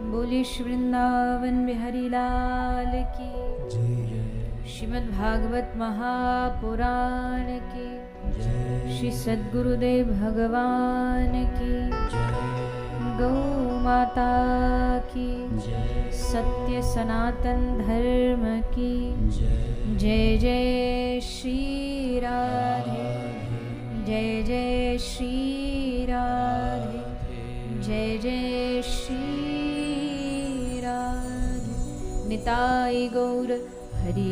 बोली श्री वृंदावन बिहारी लाल की जय। श्रीमद् भागवत महापुराण की जय। श्री सद्गुरुदेव भगवान की जय। गौ माता की जय। सत्य सनातन धर्म की जय। जय जय श्री राधे, जय जय श्री राधे, जय जय श्री राधे। निताई गौर हरि।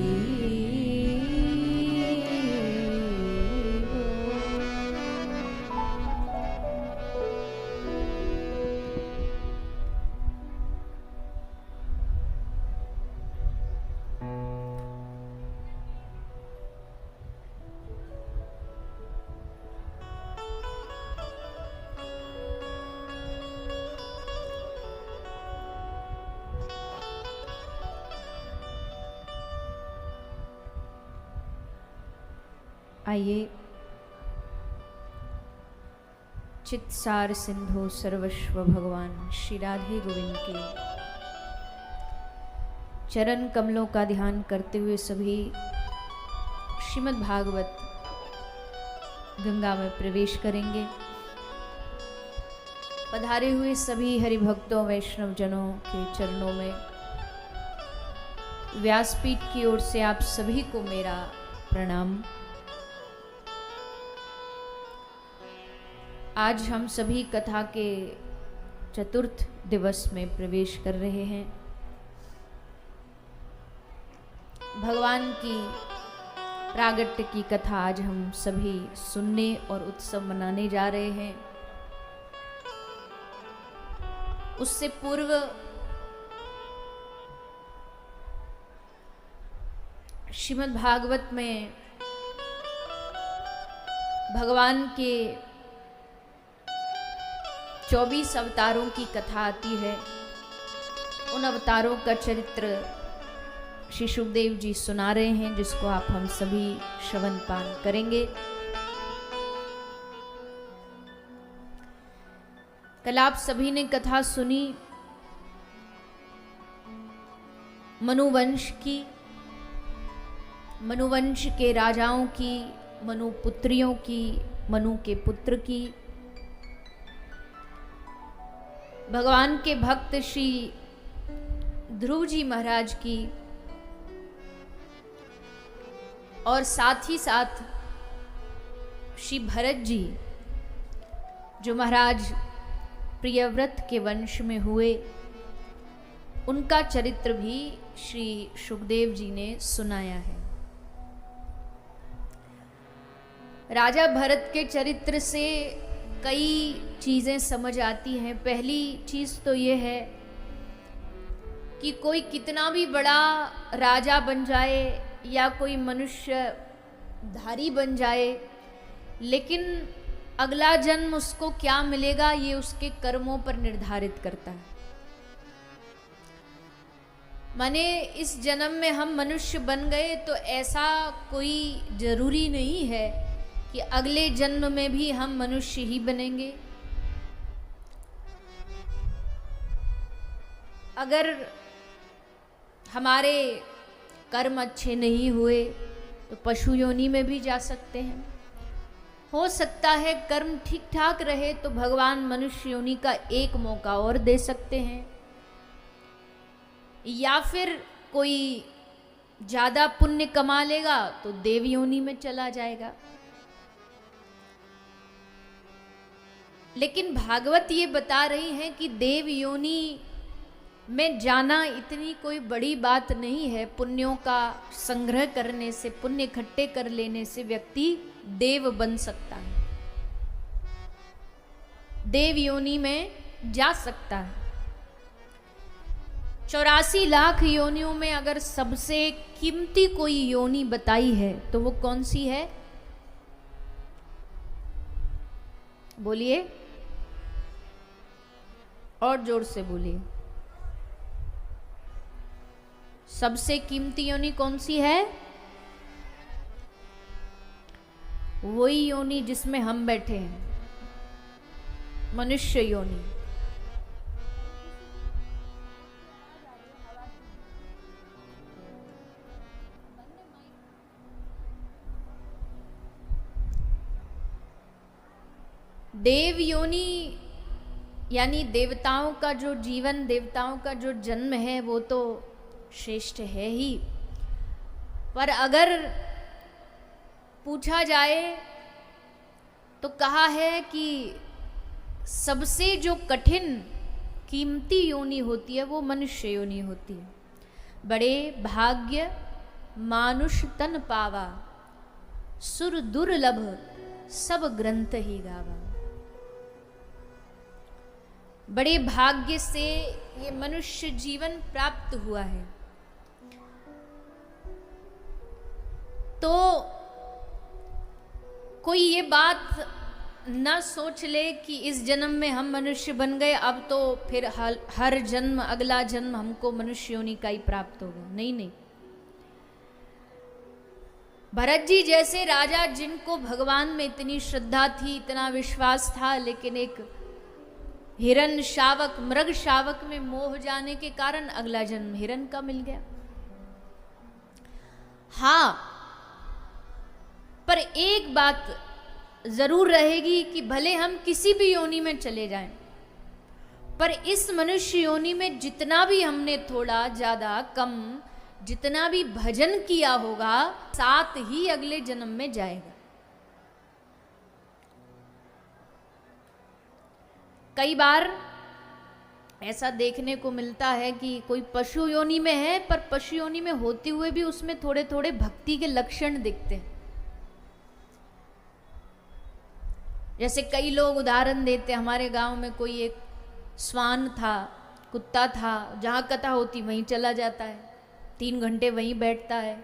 आइए चित्सार सिंधु सर्वस्व भगवान श्री राधे गोविंद के चरण कमलों का ध्यान करते हुए सभी श्रीमद् भागवत गंगा में प्रवेश करेंगे। पधारे हुए सभी हरिभक्तों वैष्णव जनों के चरणों में व्यासपीठ की ओर से आप सभी को मेरा प्रणाम। आज हम सभी कथा के चतुर्थ दिवस में प्रवेश कर रहे हैं। भगवान की प्रागट्य की कथा आज हम सभी सुनने और उत्सव मनाने जा रहे हैं। उससे पूर्व श्रीमद् भागवत में भगवान के 24 अवतारों की कथा आती है। उन अवतारों का चरित्र श्री सुखदेव जी सुना रहे हैं, जिसको आप हम सभी श्रवण पान करेंगे। कल आप सभी ने कथा सुनी मनुवंश की, मनुवंश के राजाओं की, मनु पुत्रियों की, मनु के पुत्र की। भगवान के भक्त श्री ध्रुव जी महाराज की, और साथ ही साथ श्री भरत जी जो महाराज प्रियव्रत के वंश में हुए, उनका चरित्र भी श्री सुखदेव जी ने सुनाया है। राजा भरत के चरित्र से कई चीज़ें समझ आती हैं। पहली चीज़ तो ये है कि कोई कितना भी बड़ा राजा बन जाए या कोई मनुष्य धारी बन जाए, लेकिन अगला जन्म उसको क्या मिलेगा ये उसके कर्मों पर निर्धारित करता है। माने इस जन्म में हम मनुष्य बन गए तो ऐसा कोई जरूरी नहीं है कि अगले जन्म में भी हम मनुष्य ही बनेंगे। अगर हमारे कर्म अच्छे नहीं हुए तो पशु योनि में भी जा सकते हैं। हो सकता है कर्म ठीक ठाक रहे तो भगवान मनुष्य योनि का एक मौका और दे सकते हैं, या फिर कोई ज्यादा पुण्य कमा लेगा तो देव योनि में चला जाएगा। लेकिन भागवत ये बता रही हैं कि देव योनि में जाना इतनी कोई बड़ी बात नहीं है। पुण्यों का संग्रह करने से, पुण्य इकट्ठे कर लेने से व्यक्ति देव बन सकता है, देव योनि में जा सकता है। 84 लाख योनियों में अगर सबसे कीमती कोई योनि बताई है तो वो कौन सी है? बोलिए, और जोर से बोलिए। सबसे कीमती योनि कौन सी है? वही योनि जिसमें हम बैठे हैं, मनुष्य योनि। देव योनि यानी देवताओं का जो जीवन, देवताओं का जो जन्म है वो तो श्रेष्ठ है ही, पर अगर पूछा जाए तो कहा है कि सबसे जो कठिन कीमती योनि होती है वो मनुष्य योनि होती है। बड़े भाग्य मानुष तन पावा, सुर दुर्लभ सब ग्रंथ ही गावा। बड़े भाग्य से ये मनुष्य जीवन प्राप्त हुआ है। तो कोई ये बात न सोच ले कि इस जन्म में हम मनुष्य बन गए, अब तो फिर हर जन्म, अगला जन्म हमको मनुष्य योनि का ही प्राप्त होगा। नहीं नहीं, भरत जी जैसे राजा जिनको भगवान में इतनी श्रद्धा थी, इतना विश्वास था, लेकिन एक हिरण शावक, मृग शावक में मोह जाने के कारण अगला जन्म हिरण का मिल गया। हाँ, पर एक बात जरूर रहेगी कि भले हम किसी भी योनि में चले जाएं, पर इस मनुष्य योनि में जितना भी हमने थोड़ा ज्यादा कम जितना भी भजन किया होगा, साथ ही अगले जन्म में जाएगा। कई बार ऐसा देखने को मिलता है कि कोई पशु योनि में है, पर पशु योनि में होते हुए भी उसमें थोड़े थोड़े भक्ति के लक्षण दिखते हैं। जैसे कई लोग उदाहरण देते, हमारे गांव में कोई एक श्वान था, कुत्ता था, जहां कथा होती वहीं चला जाता है, 3 घंटे वहीं बैठता है।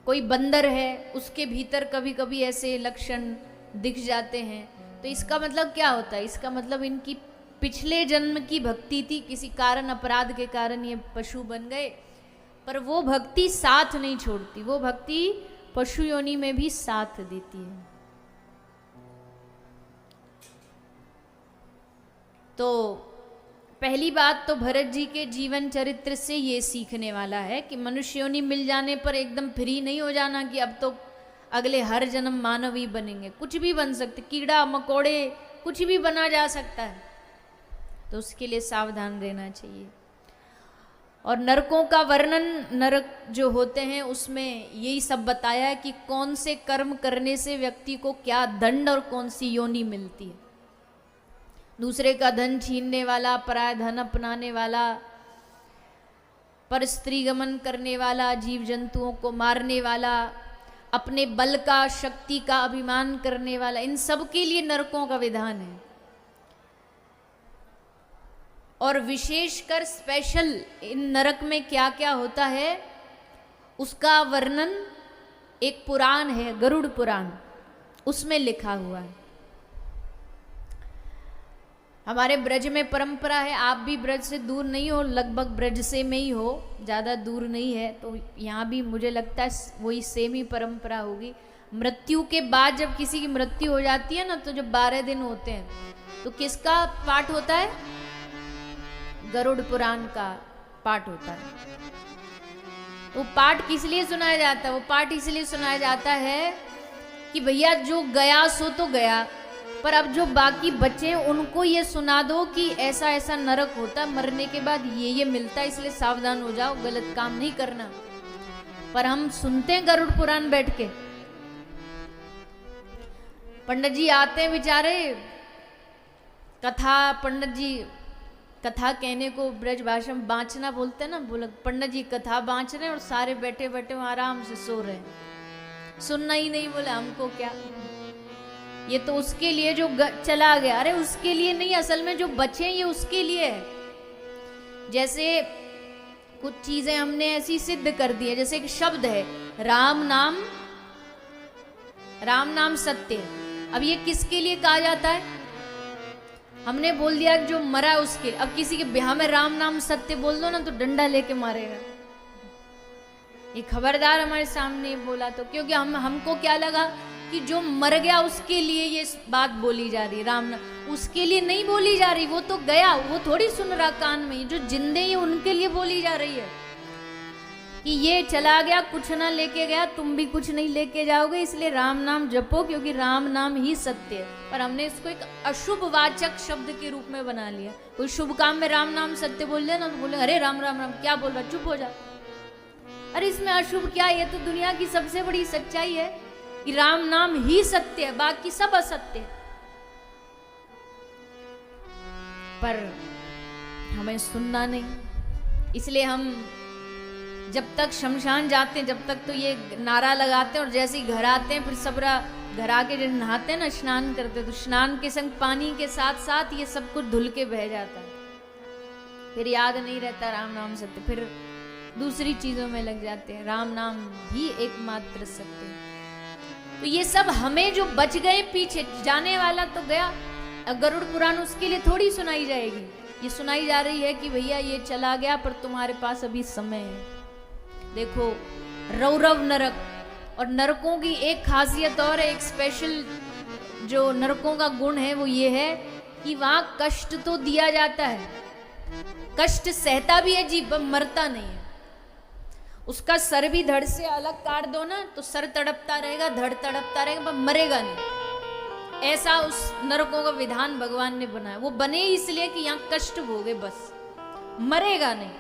कोई बंदर है, उसके भीतर कभी कभी ऐसे लक्षण दिख जाते हैं। तो इसका मतलब क्या होता है? इसका मतलब इनकी पिछले जन्म की भक्ति थी, किसी कारण, अपराध के कारण ये पशु बन गए, पर वो भक्ति साथ नहीं छोड़ती, वो भक्ति पशु योनि में भी साथ देती है। तो पहली बात तो भरत जी के जीवन चरित्र से ये सीखने वाला है कि मनुष्य योनि मिल जाने पर एकदम फ्री नहीं हो जाना कि अब तो अगले हर जन्म मानव ही बनेंगे। कुछ भी बन सकते, कीड़ा मकोड़े कुछ भी बना जा सकता है, तो उसके लिए सावधान रहना चाहिए। और नरकों का वर्णन, नरक जो होते हैं उसमें यही सब बताया है कि कौन से कर्म करने से व्यक्ति को क्या दंड और कौन सी योनि मिलती है। दूसरे का धन छीनने वाला, पराया धन अपनाने वाला, पर स्त्री गमन करने वाला, जीव जंतुओं को मारने वाला, अपने बल का, शक्ति का अभिमान करने वाला, इन सब के लिए नरकों का विधान है। और विशेषकर स्पेशल इन नरक में क्या क्या होता है उसका वर्णन एक पुराण है, गरुड़ पुराण, उसमें लिखा हुआ है। हमारे ब्रज में परंपरा है, आप भी ब्रज से दूर नहीं हो, लगभग ब्रज से में ही हो, ज़्यादा दूर नहीं है, तो यहाँ भी मुझे लगता है वही सेम ही परंपरा होगी। मृत्यु के बाद जब किसी की मृत्यु हो जाती है ना, तो जब 12 दिन होते हैं तो किसका पाठ होता है? गरुड़ पुराण का पाठ होता है। तो पाठ किस लिए सुनाया जाता है? वो पाठ इसलिए सुनाया जाता है कि भैया जो गया सो तो गया, पर अब जो बाकी बचे उनको ये सुना दो कि ऐसा ऐसा नरक होता है, मरने के बाद ये मिलता है, इसलिए सावधान हो जाओ, गलत काम नहीं करना। पर हम सुनते हैं गरुड़ पुराण बैठ के, पंडित जी आते हैं बेचारे, कथा, पंडित जी कथा कहने को ब्रज भाषा में बाँचना बोलते हैं ना, बोला पंडित जी कथा बाँच रहे हैं और सारे बैठे बैठे वहां आराम से सो रहे हैं, सुनना ही नहीं, बोला हमको क्या, ये तो उसके लिए जो चला गया। अरे उसके लिए नहीं, असल में जो बचे ये उसके लिए है। जैसे कुछ चीजें हमने ऐसी सिद्ध कर दी है, जैसे एक शब्द है राम नाम, राम नाम सत्य। अब ये किसके लिए कहा जाता है? हमने बोल दिया जो मरा उसके। अब किसी के ब्याह में राम नाम सत्य बोल दो ना तो डंडा लेके मारेगा। ये खबरदार हमारे सामने बोला तो, क्योंकि हमको क्या लगा कि जो मर गया उसके लिए ये बात बोली जा रही, राम नाम उसके लिए नहीं बोली जा रही, वो तो गया, वो थोड़ी सुन रहा कान में, जो जिंदे हैं उनके लिए बोली जा रही है। कि ये चला गया, कुछ ना लेके गया, तुम भी कुछ नहीं लेके जाओगे, इसलिए राम नाम जपो, क्योंकि राम नाम ही सत्य है। पर हमने इसको एक अशुभ वाचक शब्द के रूप में बना लिया। कोई शुभ काम में राम नाम सत्य बोल दे ना तो बोले अरे राम राम राम क्या बोल रहा, चुप हो जा। अरे इसमें अशुभ क्या है? ये तो दुनिया की सबसे बड़ी सच्चाई है कि राम नाम ही सत्य है, बाकी सब असत्य है। पर हमें सुनना नहीं, इसलिए हम जब तक शमशान जाते हैं जब तक तो ये नारा लगाते हैं, और जैसे ही घर आते हैं फिर सब घर आके जब नहाते हैं ना, स्नान करते हैं, तो स्नान के संग पानी के साथ साथ ये सब कुछ धुल के बह जाता है। फिर याद नहीं रहता राम नाम सत्य, फिर दूसरी चीजों में लग जाते हैं। राम नाम ही एकमात्र सत्य है। तो ये सब हमें जो बच गए पीछे, जाने वाला तो गया, गरुड़ पुराण उसके लिए थोड़ी सुनाई जाएगी। ये सुनाई जा रही है कि भैया ये चला गया पर तुम्हारे पास अभी समय है। देखो रौरव नरक, और नरकों की एक खासियत और है, एक स्पेशल जो नरकों का गुण है वो ये है कि वहां कष्ट तो दिया जाता है, कष्ट सहता भी है जीव, मरता नहीं है। उसका सर भी धड़ से अलग काट दो ना तो सर तड़पता रहेगा, धड़ तड़पता रहेगा, पर मरेगा नहीं। ऐसा उस नरकों का विधान भगवान ने बनाया। वो बने इसलिए कि यहाँ कष्ट भोगे, बस मरेगा नहीं,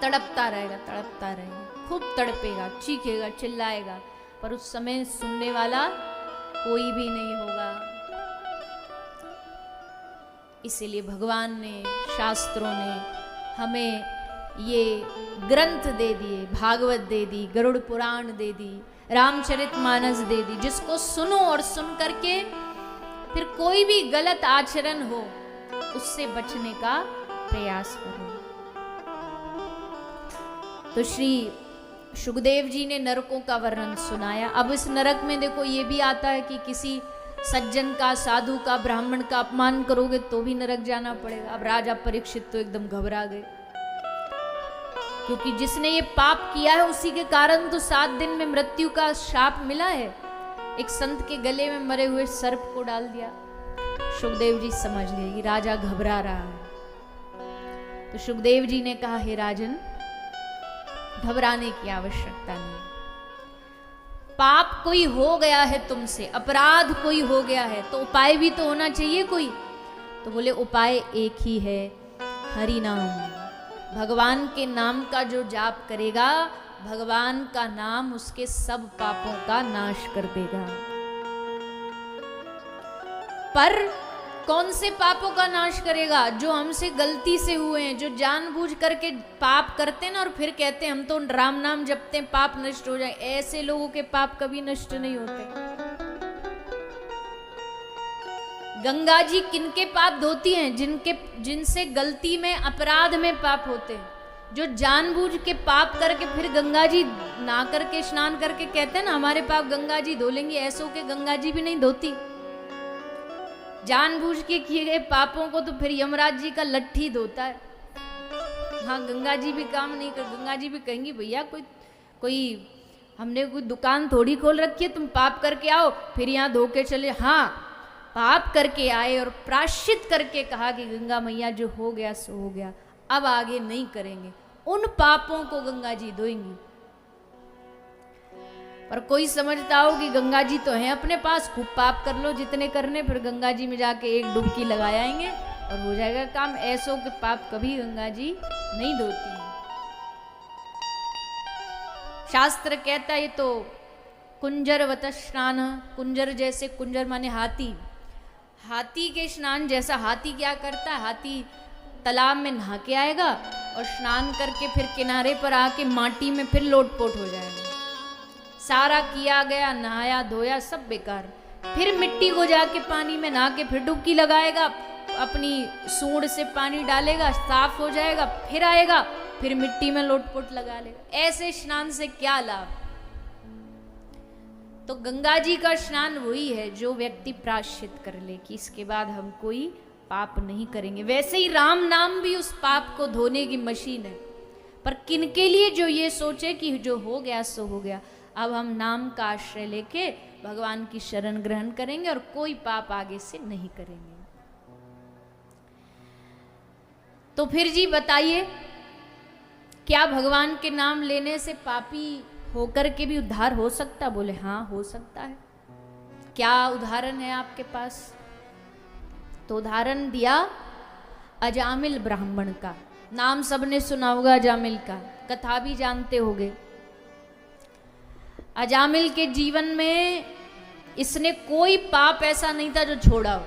तड़पता रहेगा, खूब तड़पेगा, चीखेगा, चिल्लाएगा, पर उस समय सुनने वाला कोई भी नहीं होगा। इसीलिए भगवान ने, शास्त्रों ने हमें ये ग्रंथ दे दिए, भागवत दे दी, गरुड़ पुराण दे दी, रामचरितमानस दे दी, जिसको सुनो और सुन करके फिर कोई भी गलत आचरण हो उससे बचने का प्रयास करो। तो श्री शुकदेव जी ने नरकों का वर्णन सुनाया। अब इस नरक में देखो ये भी आता है कि किसी सज्जन का, साधु का, ब्राह्मण का अपमान करोगे तो भी नरक जाना पड़ेगा। अब राजा परीक्षित तो एकदम घबरा गए, क्योंकि जिसने ये पाप किया है उसी के कारण तो 7 दिन में मृत्यु का शाप मिला है। एक संत के गले में मरे हुए सर्प को डाल दिया। शुकदेव जी समझ गए कि राजा घबरा रहा है। तो शुकदेव जी ने कहा, हे राजन, घबराने की आवश्यकता नहीं। पाप कोई हो गया है तुमसे, अपराध कोई हो गया है, तो उपाय भी तो होना चाहिए कोई। तो बोले उपाय एक ही है, हरि नाम। भगवान के नाम का जो जाप करेगा, भगवान का नाम उसके सब पापों का नाश कर देगा। पर कौन से पापों का नाश करेगा? जो हमसे गलती से हुए हैं, जो जानबूझ करके पाप करते हैं ना और फिर कहते हैं हम तो राम नाम जपते हैं पाप नष्ट हो जाए। ऐसे लोगों के पाप कभी नष्ट नहीं होते। गंगा जी किनके पाप धोती हैं? जिनसे गलती में, अपराध में पाप होते हैं। जो जानबूझ के पाप करके फिर गंगा जी ना करके, स्नान करके कहते हैं ना हमारे पाप गंगा जी धो लेंगे, ऐसों के गंगा जी भी नहीं धोती। जानबूझ के किए गए पापों को तो फिर यमराज जी का लट्ठी धोता है। हाँ, गंगा जी भी काम नहीं कर, गंगा जी भी कहेंगी भैया कोई हमने कोई दुकान थोड़ी खोल रखी है, तुम पाप करके आओ फिर यहाँ धो के चले। हाँ, पाप करके आए और प्रायश्चित करके कहा कि गंगा मैया जो हो गया सो हो गया, अब आगे नहीं करेंगे। उन पापों को गंगा जी धोएंगी। पर कोई समझता हो कि गंगा जी तो हैं अपने पास, खूब पाप कर लो जितने करने, फिर गंगा जी में जाके एक डुबकी लगा आएंगे और हो जाएगा काम। ऐसों के पाप कभी गंगा जी नहीं धोती हैं। शास्त्र कहता है ये तो कुंजरवत स्नान, कुंजर जैसे, कुंजर माने हाथी, हाथी के स्नान जैसा। हाथी क्या करता है? हाथी तालाब में नहा के आएगा और स्नान करके फिर किनारे पर आके माटी में फिर लोटपोट हो जाएगा। सारा किया गया, नहाया धोया सब बेकार। फिर मिट्टी को जाके पानी में नहा के फिर डुबकी लगाएगा, अपनी सूंड से पानी डालेगा, साफ हो जाएगा, फिर आएगा, फिर मिट्टी में लोटपोट लगा लेगा। ऐसे स्नान से क्या लाभ? तो गंगा जी का स्नान वही है जो व्यक्ति प्रायश्चित कर ले कि इसके बाद हम कोई पाप नहीं करेंगे। वैसे ही राम नाम भी उस पाप को धोने की मशीन है। पर किनके लिए? जो ये सोचे कि जो हो गया सो हो गया, अब हम नाम का आश्रय लेके भगवान की शरण ग्रहण करेंगे और कोई पाप आगे से नहीं करेंगे। तो फिर जी बताइए क्या भगवान के नाम लेने से पापी होकर के भी उद्धार हो सकता? बोले हाँ हो सकता है। क्या उदाहरण है आपके पास? तो उदाहरण दिया अजामिल ब्राह्मण का। नाम सबने सुना होगा अजामिल का, कथा भी जानते होंगे। अजामिल के जीवन में इसने कोई पाप ऐसा नहीं था जो छोड़ा हो।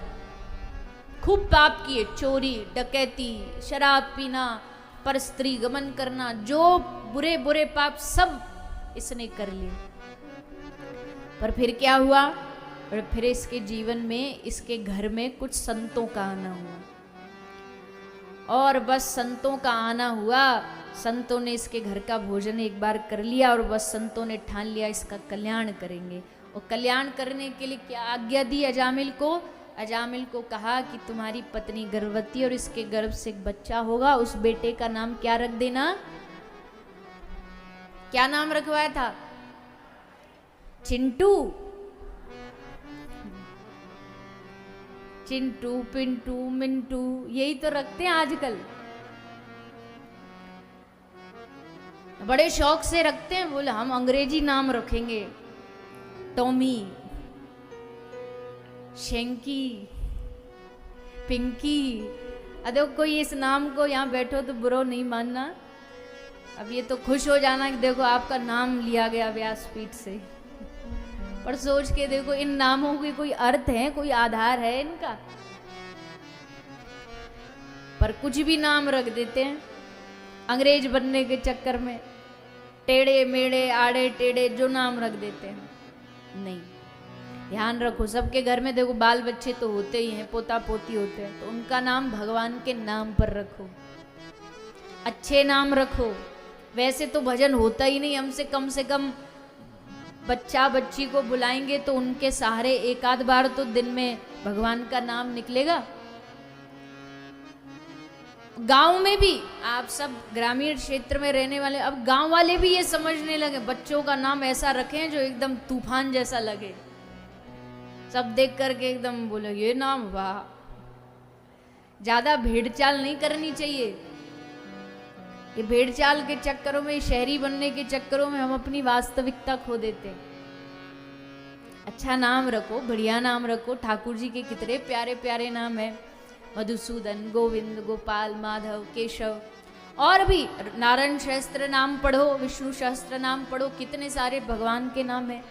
खूब पाप किए, चोरी, डकैती, शराब पीना, पर स्त्री गमन करना, जो बुरे बुरे पाप सब इसने कर लिए। पर फिर क्या हुआ? और फिर इसके जीवन में, इसके घर में कुछ संतों का आना हुआ, और बस संतों का आना हुआ। संतों ने इसके घर का भोजन एक बार कर लिया और बस संतों ने ठान लिया इसका कल्याण करेंगे। और कल्याण करने के लिए क्या आज्ञा दी अजामिल को? अजामिल को कहा कि तुम्हारी पत्नी गर्भवती और इसके गर्भ से एक बच्चा होगा, उस बेटे का नाम क्या रख देना? क्या नाम रखवाया था? चिंटू। चिंटू, पिंटू, मिंटू, यही तो रखते हैं आजकल, बड़े शौक से रखते हैं। बोले हम अंग्रेजी नाम रखेंगे, टॉमी, शेंकी, पिंकी। अरे कोई इस नाम को यहाँ बैठो तो बुरा नहीं मानना। अब ये तो खुश हो जाना कि देखो आपका नाम लिया गया व्यासपीठ से। पर सोच के देखो इन नामों के कोई अर्थ है, कोई आधार है इनका? पर कुछ भी नाम रख देते हैं अंग्रेज बनने के चक्कर में। टेढ़े मेढ़े, आड़े टेढ़े जो नाम रख देते हैं। नहीं, ध्यान रखो, सबके घर में देखो बाल बच्चे तो होते ही हैं, पोता पोती होते हैं, तो उनका नाम भगवान के नाम पर रखो, अच्छे नाम रखो। वैसे तो भजन होता ही नहीं, हमसे कम से कम बच्चा बच्ची को बुलाएंगे तो उनके सहारे एक आध बार तो दिन में भगवान का नाम निकलेगा। गांव में भी, आप सब ग्रामीण क्षेत्र में रहने वाले, अब गांव वाले भी ये समझने लगे बच्चों का नाम ऐसा रखें जो एकदम तूफान जैसा लगे। सब देख करके एकदम बोले ये नाम, वाह। ज्यादा भेड़ चाल नहीं करनी चाहिए। ये भेड़ चाल के चक्करों में, शहरी बनने के चक्करों में हम अपनी वास्तविकता खो देते हैं। अच्छा नाम रखो, बढ़िया नाम रखो। ठाकुर जी के कितने प्यारे प्यारे नाम है, मधुसूदन, गोविंद, गोपाल, माधव, केशव। और भी नारायण सहस्त्र नाम पढ़ो, विष्णु सहस्त्र नाम पढ़ो, कितने सारे भगवान के नाम है।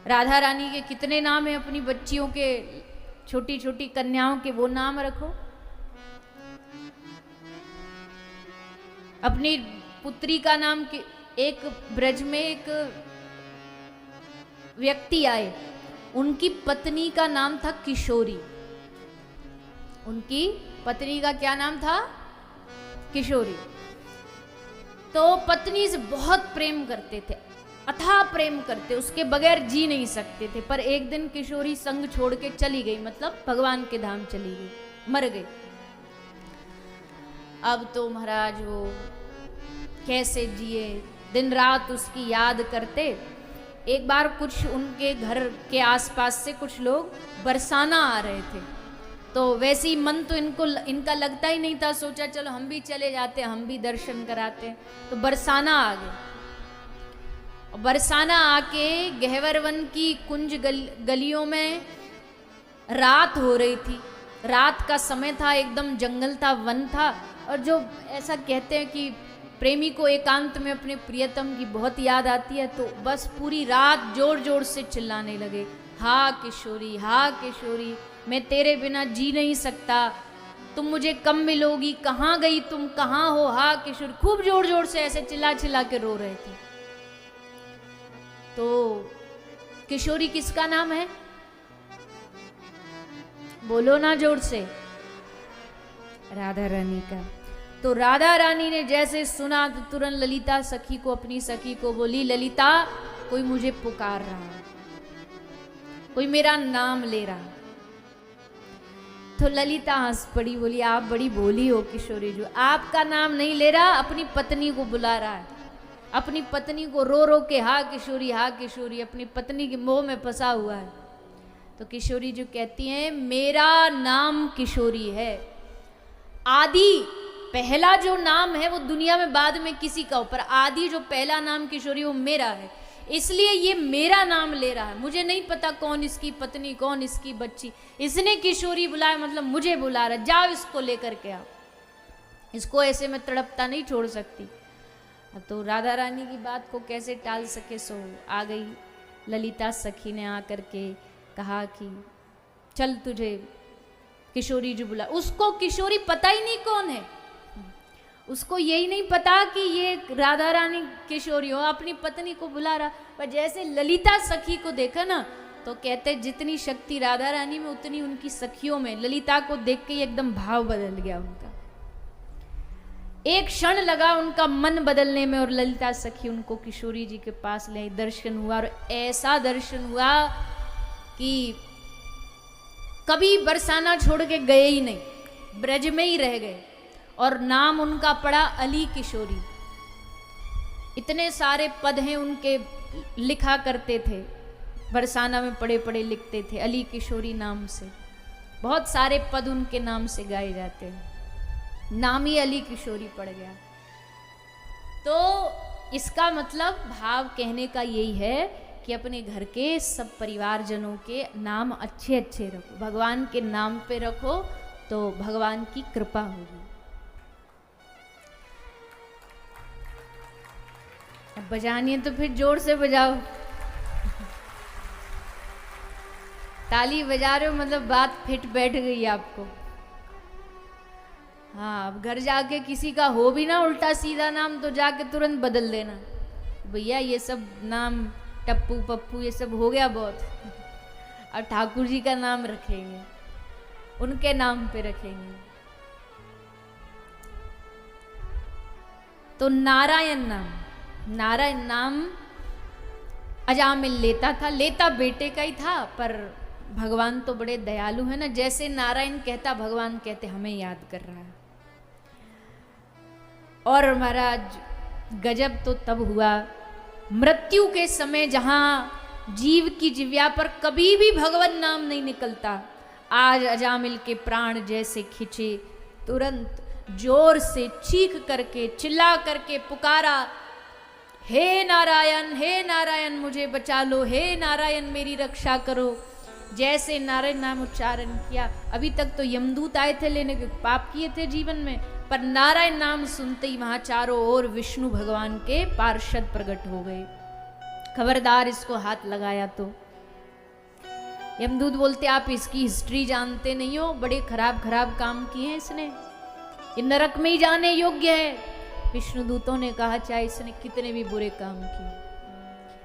राधा रानी के कितने नाम है, अपनी बच्चियों के, छोटी छोटी कन्याओं के, वो नाम रखो। अपनी पुत्री का नाम, एक ब्रज में एक व्यक्ति आए, उनकी पत्नी का नाम था किशोरी। उनकी पत्नी का क्या नाम था? किशोरी। तो पत्नी से बहुत प्रेम करते थे, अथाह प्रेम करते, उसके बगैर जी नहीं सकते थे। पर एक दिन किशोरी संग छोड़ के चली गई, मतलब भगवान के धाम चली गई, मर गई। अब तो महाराज वो कैसे जिए, दिन रात उसकी याद करते। एक बार कुछ उनके घर के आसपास से कुछ लोग बरसाना आ रहे थे, तो वैसे ही मन तो इनका लगता ही नहीं था। सोचा चलो हम भी चले जाते, हम भी दर्शन कराते। तो बरसाना आ गए। और बरसाना आके गहवर वन की कुंज गलियों में रात हो रही थी। रात का समय था, एकदम जंगल था, वन था। और जो ऐसा कहते हैं कि प्रेमी को एकांत में अपने प्रियतम की बहुत याद आती है, तो बस पूरी रात जोर जोर से चिल्लाने लगे, हा किशोरी, हा किशोरी, मैं तेरे बिना जी नहीं सकता, तुम मुझे कब मिलोगी, कहाँ गई तुम, कहाँ हो, हा किशोरी। खूब जोर जोर से ऐसे चिल्ला चिल्ला के रो रहे थे। तो किशोरी किसका नाम है? बोलो ना जोर से। राधा रानी का। तो राधा रानी ने जैसे सुना तो तुरंत ललिता सखी को, अपनी सखी को बोली, ललिता कोई मुझे पुकार रहा है, कोई मेरा नाम ले रहा। तो ललिता हंस पड़ी, बोली आप बड़ी भोली हो किशोरी, जो आपका नाम नहीं ले रहा, अपनी पत्नी को बुला रहा है। अपनी पत्नी को रो रो के हा किशोरी, हा किशोरी, अपनी पत्नी के मोह में फंसा हुआ है। तो किशोरी जो कहती हैं, मेरा नाम किशोरी है, आदि पहला जो नाम है वो दुनिया में बाद में किसी का हो, पर आदि जो पहला नाम किशोरी वो मेरा है, इसलिए ये मेरा नाम ले रहा है। मुझे नहीं पता कौन इसकी पत्नी, कौन इसकी बच्ची, इसने किशोरी बुलाया मतलब मुझे बुला रहा, जाओ इसको लेकर के आओ, इसको ऐसे मैं तड़पता नहीं छोड़ सकती। तो राधा रानी की बात को कैसे टाल सके, सो आ गई ललिता सखी ने आकर के कहा कि चल तुझे किशोरी जी बुला। उसको किशोरी पता ही नहीं कौन है, उसको यही नहीं पता कि ये राधा रानी किशोरी हो, अपनी पत्नी को बुला रहा। पर जैसे ललिता सखी को देखा ना तो कहते जितनी शक्ति राधा रानी में उतनी उनकी सखियों में। ललिता को देख के एकदम भाव बदल गया उनका, एक क्षण लगा उनका मन बदलने में, और ललिता सखी उनको किशोरी जी के पास ले। दर्शन हुआ और ऐसा दर्शन हुआ कि कभी बरसाना छोड़ के गए ही नहीं, ब्रज में ही रह गए, और नाम उनका पड़ा अली किशोरी। इतने सारे पद हैं उनके, लिखा करते थे बरसाना में, पड़े पड़े लिखते थे अली किशोरी नाम से। बहुत सारे पद उनके नाम से गाए जाते हैं, नाम ही अली किशोरी पड़ गया। तो इसका मतलब भाव कहने का यही है कि अपने घर के सब परिवारजनों के नाम अच्छे अच्छे रखो, भगवान के नाम पे रखो तो भगवान की कृपा होगी। अब बजानी है तो फिर जोर से बजाओ। ताली बजा रहे हो मतलब बात फिट बैठ गई आपको। हाँ, अब घर जाके किसी का हो भी ना उल्टा सीधा नाम तो जाके तुरंत बदल देना, भैया ये सब नाम टप्पू पप्पू ये सब हो गया बहुत, अब ठाकुर जी का नाम रखेंगे, उनके नाम पे रखेंगे। तो नारायण नाम, नारायण नाम अजामिल लेता था, लेता बेटे का ही था, पर भगवान तो बड़े दयालु है ना, जैसे नारायण कहता भगवान कहते हमें याद कर रहा है। और महाराज गजब तो तब हुआ मृत्यु के समय, जहां जीव की जिव्या पर कभी भी भगवान नाम नहीं निकलता, आज अजामिल के प्राण जैसे खिंचे, तुरंत जोर से चीख करके चिल्ला करके पुकारा, हे नारायण मुझे बचा लो, हे नारायण मेरी रक्षा करो। जैसे नारायण नाम उच्चारण किया, अभी तक तो यमदूत आए थे लेने के, पाप किए थे जीवन में, पर नारायण नाम सुनते ही वहां चारों ओर विष्णु भगवान के पार्षद प्रकट हो गए। खबरदार इसको हाथ लगाया तो यमदूत बोलते आप इसकी हिस्ट्री जानते नहीं हो, बड़े खराब खराब काम किए हैं इसने, ये नरक में ही जाने योग्य है। विष्णु दूतों ने कहा चाहे इसने कितने भी बुरे काम किए,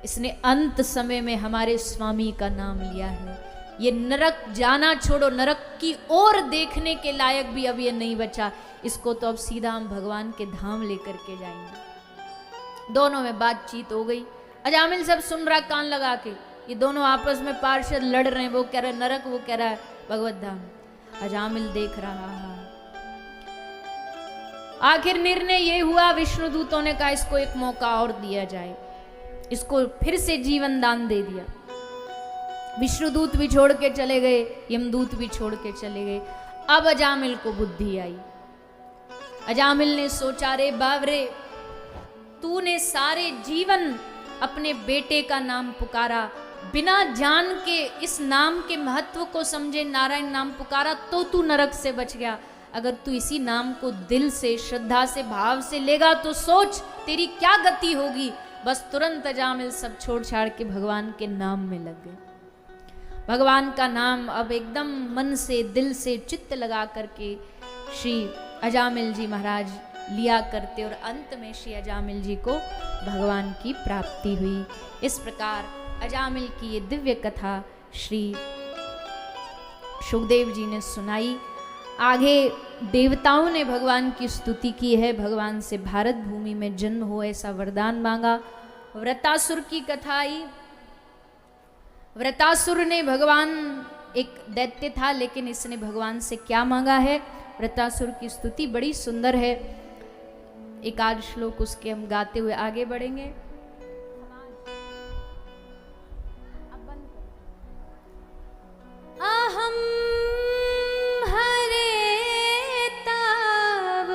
इसने अंत समय में हमारे स्वामी का नाम लिया है, ये नरक जाना छोड़ो, नरक की ओर देखने के लायक भी अब ये नहीं बचा, इसको तो अब सीधा हम भगवान के धाम लेकर के जाएंगे। दोनों में बातचीत हो गई, अजामिल सब सुन रहा कान लगा के, ये दोनों आपस में पार्षद लड़ रहे हैं, वो कह रहा है नरक, वो कह रहा है भगवत धाम। अजामिल देख रहा है। आखिर निर्णय ये हुआ, विष्णु दूतों ने कहा इसको एक मौका और दिया जाए, इसको फिर से जीवन दान दे दिया। विष्णुदूत भी छोड़ के चले गए, यमदूत भी छोड़ के चले गए। अब अजामिल को बुद्धि आई, अजामिल ने सोचा रे बावरे, तूने सारे जीवन अपने बेटे का नाम पुकारा, बिना जान के इस नाम के महत्व को समझे नारायण नाम पुकारा, तो तू नरक से बच गया। अगर तू इसी नाम को दिल से श्रद्धा से भाव से लेगा तो सोच तेरी क्या गति होगी। बस तुरंत अजामिल सब छोड़ छाड़ के भगवान के नाम में लग गए। भगवान का नाम अब एकदम मन से दिल से चित्त लगा करके श्री अजामिल जी महाराज लिया करते, और अंत में श्री अजामिल जी को भगवान की प्राप्ति हुई। इस प्रकार अजामिल की ये दिव्य कथा श्री सुखदेव जी ने सुनाई। आगे देवताओं ने भगवान की स्तुति की है, भगवान से भारत भूमि में जन्म हो ऐसा वरदान मांगा। व्रतासुर की कथा आई। व्रतासुर ने भगवान, एक दैत्य था लेकिन इसने भगवान से क्या मांगा है। व्रतासुर की स्तुति बड़ी सुंदर है, एक आध श्लोक उसके हम गाते हुए आगे बढ़ेंगे। अहम हरे ताव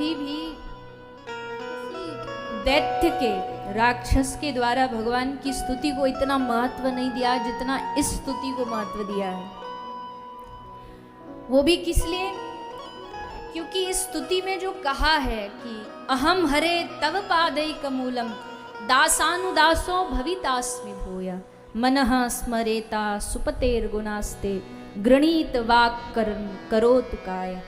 कभी भी किसी दैत्य के, राक्षस के द्वारा भगवान की स्तुति को इतना महत्व नहीं दिया जितना इस स्तुति को महत्व दिया है। वो भी किस लिए? क्योंकि इस स्तुति में जो कहा है कि अहम हरे तव पादैक मूलम दासानुदासो भवितास्मि भूया मनः स्मरेता सुपतेर्गुणास्ते गृणीत वाक् करोतु काय।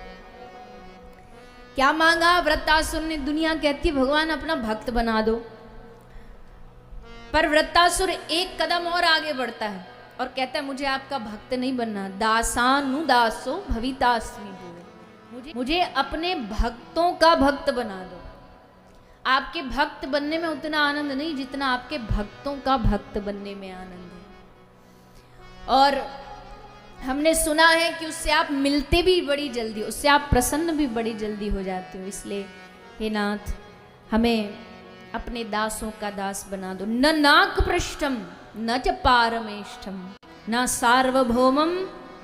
क्या मांगा वृत्तासुर ने? दुनिया कहती है भगवान अपना भक्त बना दो, पर वृत्तासुर एक कदम और आगे बढ़ता है और कहता है मुझे आपका भक्त नहीं बनना, दासानुदासो भवितास्मि भूया, मुझे अपने भक्तों का भक्त बना दो। आपके भक्त बनने में उतना आनंद नहीं जितना आपके भक्तों का भक्त बनने में आनंद है। और हमने सुना है कि उससे आप मिलते भी बड़ी जल्दी, उससे आप प्रसन्न भी बड़ी जल्दी हो जाते हो। इसलिए हे नाथ, हमें अपने दासों का दास बना दो। न नाक पृष्ठम न च पारमेष्ठम न सार्वभौमम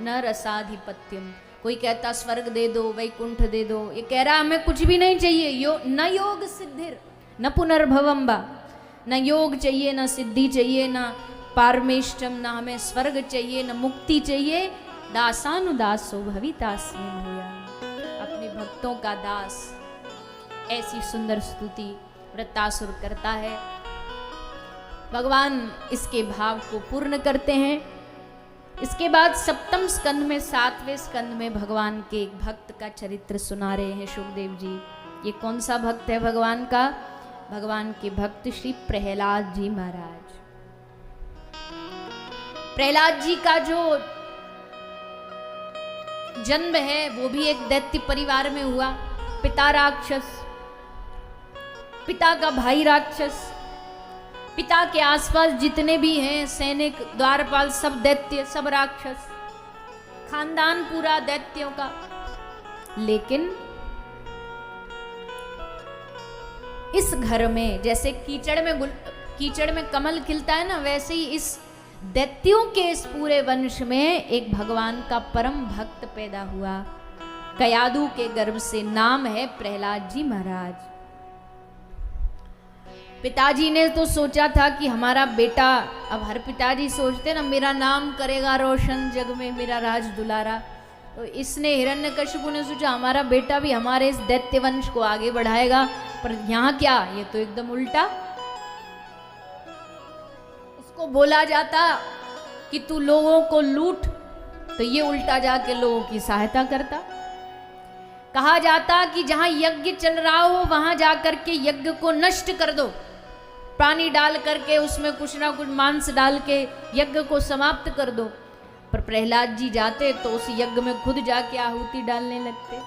न रसाधिपत्यम। कोई कहता स्वर्ग दे दो, वैकुंठ दे दो, ये कह रहा हमें कुछ भी नहीं चाहिए। न योग सिद्धिर न पुनर्भवम बा, न योग चाहिए, न सिद्धि चाहिए, न पारमेष्टम, न हमें स्वर्ग चाहिए, न मुक्ति चाहिए। दासानुदासो भवितास्मि भूया, अपने भक्तों का दास। ऐसी सुंदर स्तुति वृत्तासुर करता है। भगवान इसके भाव को पूर्ण करते हैं। इसके बाद सप्तम स्कंद में, 7वें स्कंद में भगवान के एक भक्त का चरित्र सुना रहे हैं शुकदेव जी। ये कौन सा भक्त है भगवान का? भगवान के भक्त श्री प्रहलाद जी महाराज। प्रहलाद जी का जो जन्म है वो भी एक दैत्य परिवार में हुआ। पिता राक्षस, पिता का भाई राक्षस, पिता के आसपास जितने भी हैं सैनिक, द्वारपाल, सब दैत्य, सब राक्षस, खानदान पूरा दैत्यों का। लेकिन इस घर में जैसे कीचड़ में कमल खिलता है ना, वैसे ही इस दैत्यों के इस पूरे वंश में एक भगवान का परम भक्त पैदा हुआ। कयादू के गर्भ से। नाम है प्रहलाद जी महाराज। पिताजी ने तो सोचा था कि हमारा बेटा, अब हर पिताजी सोचते ना मेरा नाम करेगा रोशन जग में, मेरा राज दुलारा। तो इसने, हिरण्यकशिपु ने सोचा हमारा बेटा भी हमारे इस दैत्य वंश को आगे बढ़ाएगा। पर यहाँ क्या, ये तो एकदम उल्टा। इसको बोला जाता कि तू लोगों को लूट, तो ये उल्टा जाके लोगों की सहायता करता। कहा जाता कि जहां यज्ञ चल रहा हो वहां जाकर के यज्ञ को नष्ट कर दो, पानी डाल करके उसमें कुछ ना कुछ मांस डाल के यज्ञ को समाप्त कर दो। पर प्रहलाद जी जाते तो उस यज्ञ में खुद जाके आहुति डालने लगते।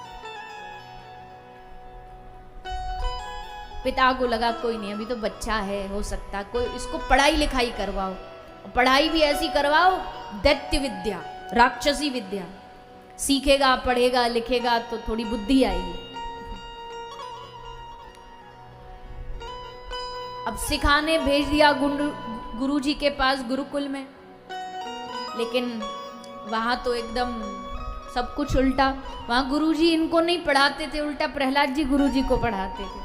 पिता को लगा कोई नहीं, अभी तो बच्चा है, हो सकता कोई इसको पढ़ाई लिखाई करवाओ, पढ़ाई भी ऐसी करवाओ दैत्य विद्या, राक्षसी विद्या, सीखेगा, पढ़ेगा, लिखेगा तो थोड़ी बुद्धि आएगी। अब सिखाने भेज दिया गुरुजी के पास गुरुकुल में, लेकिन वहां तो एकदम सब कुछ उल्टा। वहां गुरुजी इनको नहीं पढ़ाते थे, उल्टा प्रहलाद जी गुरुजी को पढ़ाते थे।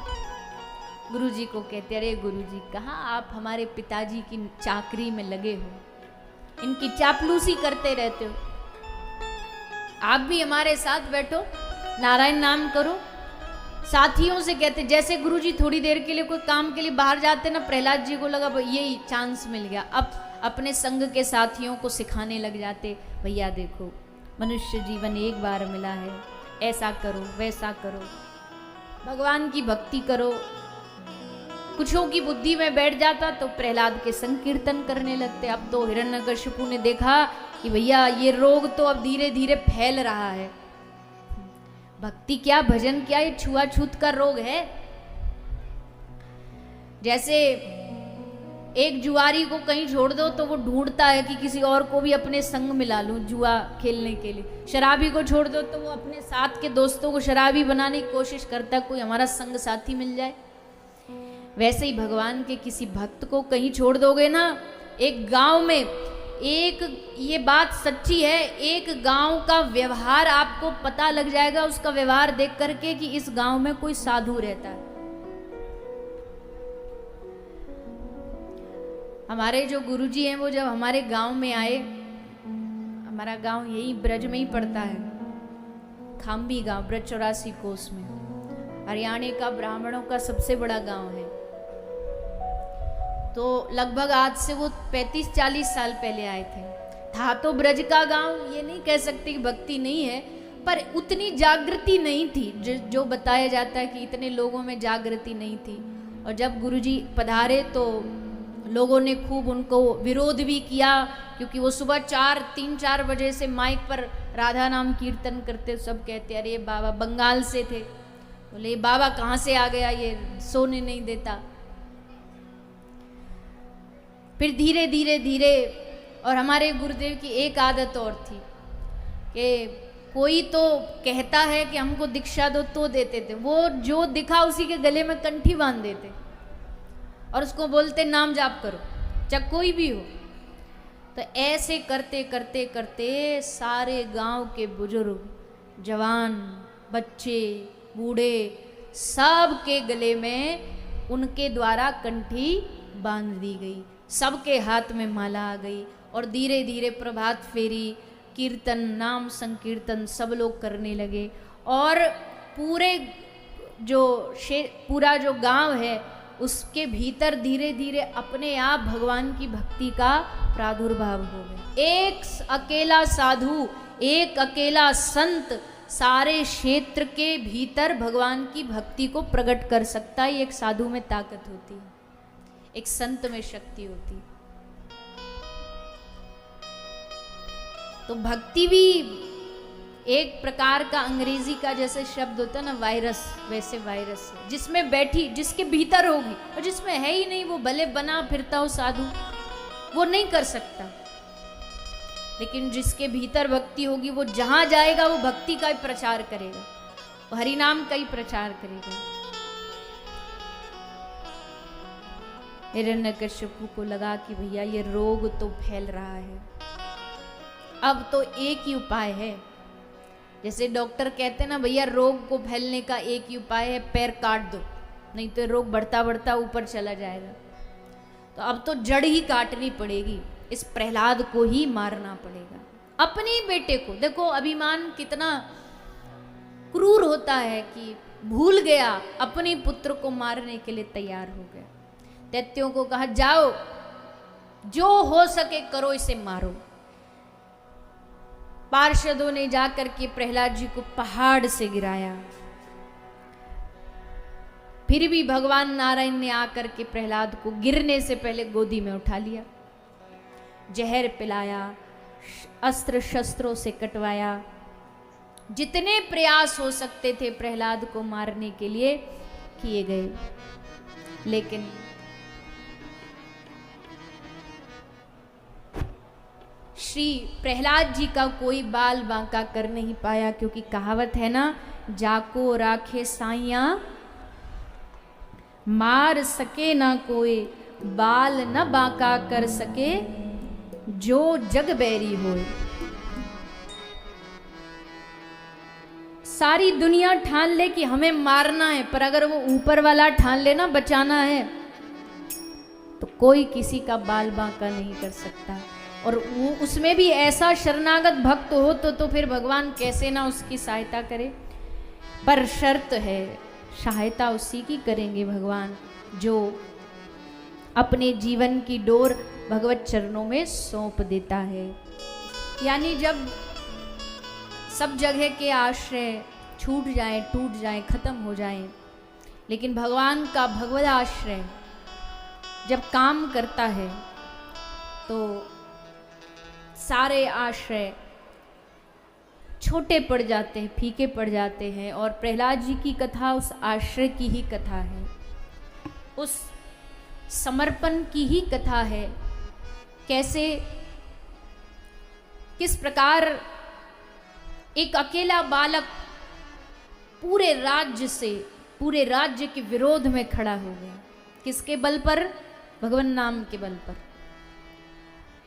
गुरुजी को कहते, अरे गुरुजी कहाँ आप हमारे पिताजी की चाकरी में लगे हो, इनकी चापलूसी करते रहते हो, आप भी हमारे साथ बैठो, नारायण नाम करो। साथियों से कहते, जैसे गुरुजी थोड़ी देर के लिए कोई काम के लिए बाहर जाते ना, प्रहलाद जी को लगा यही चांस मिल गया, अब अपने संग के साथियों को सिखाने लग जाते, भैया देखो मनुष्य जीवन एक बार मिला है, ऐसा करो वैसा करो, भगवान की भक्ति करो। कुछों की बुद्धि में बैठ जाता तो प्रहलाद के संग कीर्तन करने लगते। अब तो हिरण्यकशिपु ने देखा कि भैया ये रोग तो अब धीरे धीरे फैल रहा है, भक्ति क्या भजन क्या, ये छुआछूत का रोग है। जैसे एक जुआरी को कहीं छोड़ दो तो वो ढूंढता है कि किसी और को भी अपने संग मिला लूं जुआ खेलने के लिए। शराबी को छोड़ दो तो वो अपने साथ के दोस्तों को शराबी बनाने की कोशिश करता है, कोई हमारा संग साथी मिल जाए। वैसे ही भगवान के किसी भक्त को कहीं छोड़ दोगे ना, एक गांव में एक ये बात सच्ची है, एक गांव का व्यवहार आपको पता लग जाएगा उसका व्यवहार देख करके कि इस गांव में कोई साधु रहता है। हमारे जो गुरुजी हैं वो जब हमारे गांव में आए, हमारा गांव यही ब्रज में ही पड़ता है, खाम्बी गांव, ब्रज 84 कोस में, हरियाणा का ब्राह्मणों का सबसे बड़ा गांव है। तो लगभग आज से वो 35-40 साल पहले आए थे। था तो ब्रज का गांव, ये नहीं कह सकते कि भक्ति नहीं है, पर उतनी जागृति नहीं थी जो बताया जाता है कि इतने लोगों में जागृति नहीं थी। और जब गुरुजी पधारे तो लोगों ने खूब उनको विरोध भी किया, क्योंकि वो सुबह 3-4 बजे से माइक पर राधा नाम कीर्तन करते। सब कहते अरे बाबा, बंगाल से थे, बोले बाबा कहाँ से आ गया, ये सोने नहीं देता। फिर धीरे धीरे धीरे, और हमारे गुरुदेव की एक आदत और थी कि कोई तो कहता है कि हमको दीक्षा दो तो देते थे, वो जो दिखा उसी के गले में कंठी बांध देते और उसको बोलते नाम जाप करो, चाहे कोई भी हो। तो ऐसे करते करते करते सारे गांव के बुजुर्ग, जवान, बच्चे, बूढ़े, सब के गले में उनके द्वारा कंठी बांध दी गई, सबके हाथ में माला आ गई। और धीरे धीरे प्रभात फेरी, कीर्तन, नाम संकीर्तन सब लोग करने लगे। और पूरा जो गांव है उसके भीतर धीरे धीरे अपने आप भगवान की भक्ति का प्रादुर्भाव हो गया। एक अकेला साधु, एक अकेला संत सारे क्षेत्र के भीतर भगवान की भक्ति को प्रकट कर सकता है। एक साधु में ताकत होती है, एक संत में शक्ति होती है। तो भक्ति भी एक प्रकार का अंग्रेजी का जैसे शब्द होता है ना वायरस, वैसे वायरस है जिसमें बैठी, जिसके भीतर होगी, और जिसमें है ही नहीं वो भले बना फिरता हो साधु, वो नहीं कर सकता। लेकिन जिसके भीतर भक्ति होगी वो जहां जाएगा वो भक्ति का ही प्रचार करेगा, वो हरिनाम का ही प्रचार करेगा। हिरण्यकश्यपु को लगा कि भैया ये रोग तो फैल रहा है, अब तो एक ही उपाय है। जैसे डॉक्टर कहते हैं ना भैया रोग को फैलने का एक ही उपाय है, पैर काट दो, नहीं तो रोग बढ़ता बढ़ता ऊपर चला जाएगा। तो अब तो जड़ ही काटनी पड़ेगी, इस प्रहलाद को ही मारना पड़ेगा, अपने ही बेटे को। देखो अभिमान कितना क्रूर होता है कि भूल गया, अपने पुत्र को मारने के लिए तैयार हो गया। दैत्यों को कहा जाओ, जो हो सके करो, इसे मारो। पार्षदों ने जाकर के प्रहलाद जी को पहाड़ से गिराया, फिर भी भगवान नारायण ने आकर के प्रहलाद को गिरने से पहले गोदी में उठा लिया, जहर पिलाया, अस्त्र शस्त्रों से कटवाया। जितने प्रयास हो सकते थे प्रहलाद को मारने के लिए किए गए, लेकिन श्री प्रहलाद जी का कोई बाल बांका कर नहीं पाया, क्योंकि कहावत है ना, जाको राखे साइया मार सके ना कोई, बाल न बांका कर सके जो जग बैरी होए। सारी दुनिया ठान ले कि हमें मारना है, पर अगर वो ऊपर वाला ठान ले ना बचाना है, तो कोई किसी का बाल बांका नहीं कर सकता। और वो उसमें भी ऐसा शरणागत भक्त हो तो फिर भगवान कैसे ना उसकी सहायता करे। पर शर्त है, सहायता उसी की करेंगे भगवान जो अपने जीवन की डोर भगवत चरणों में सौंप देता है। यानी जब सब जगह के आश्रय छूट जाएं, टूट जाएं, खत्म हो जाएं, लेकिन भगवान का भगवत आश्रय जब काम करता है तो सारे आश्रय छोटे पड़ जाते हैं, फीके पड़ जाते हैं। और प्रहलाद जी की कथा उस आश्रय की ही कथा है, उस समर्पण की ही कथा है। कैसे, किस प्रकार एक अकेला बालक पूरे राज्य के विरोध में खड़ा हो गया। किसके बल पर? भगवान नाम के बल पर।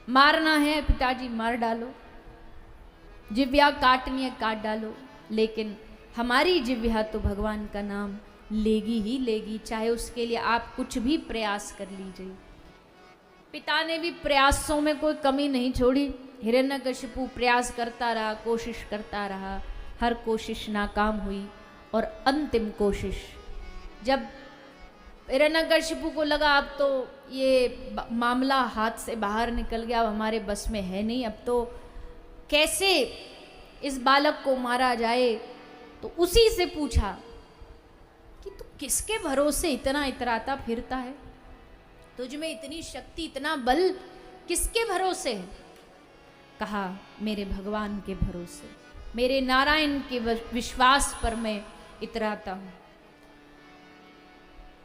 मारना है पिताजी मार डालो, जिव्या काटनी है काट डालो, लेकिन हमारी जिव्या तो भगवान का नाम लेगी ही लेगी, चाहे उसके लिए आप कुछ भी प्रयास कर लीजिए। पिता ने भी प्रयासों में कोई कमी नहीं छोड़ी। हिरण्यकशिपु प्रयास करता रहा, कोशिश करता रहा, हर कोशिश नाकाम हुई। और अंतिम कोशिश, जब हिरण्यकशिपु को लगा अब तो ये मामला हाथ से बाहर निकल गया, अब हमारे बस में है नहीं, अब तो कैसे इस बालक को मारा जाए, तो उसी से पूछा कि तू किसके भरोसे इतना इतराता फिरता है, तुझ में इतनी शक्ति इतना बल किसके भरोसे है? कहा मेरे भगवान के भरोसे, मेरे नारायण के विश्वास पर मैं इतराता हूं।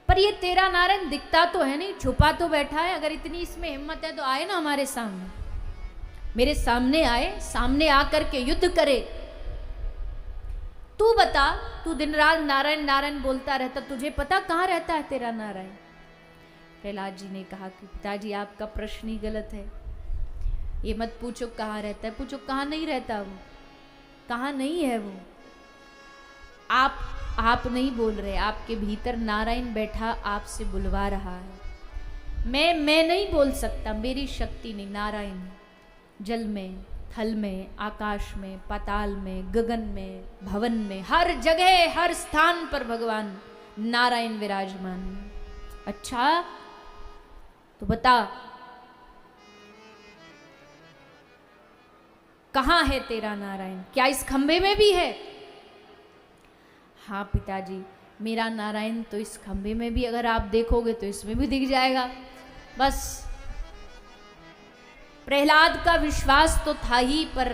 पर ये तेरा नारायण दिखता तो है नहीं, छुपा तो बैठा है। अगर इतनी इसमें हिम्मत है तो आए ना हमारे सामने, मेरे सामने आए, सामने आकर के युद्ध करे। तू बता, तू दिन रात नारायण नारायण बोलता रहता, तुझे पता कहाँ रहता है तेरा नारायण? प्रहलाद जी ने कहा कि पिताजी आपका प्रश्न ही गलत है, ये मत पूछो कहाँ रहता है, पूछो कहाँ नहीं रहता वो, कहाँ नहीं है वो। आप नहीं बोल रहे, आपके भीतर नारायण बैठा आपसे बुलवा रहा है। मैं नहीं बोल सकता, मेरी शक्ति नहीं, नारायण जल में, थल में, आकाश में, पाताल में, गगन में, भवन में, हर जगह हर स्थान पर भगवान नारायण विराजमान है। अच्छा तो बता कहाँ है तेरा नारायण? क्या इस खंबे में भी है? हाँ पिताजी, मेरा नारायण तो इस खंबे में भी, अगर आप देखोगे तो इसमें भी दिख जाएगा। बस प्रहलाद का विश्वास तो था ही, पर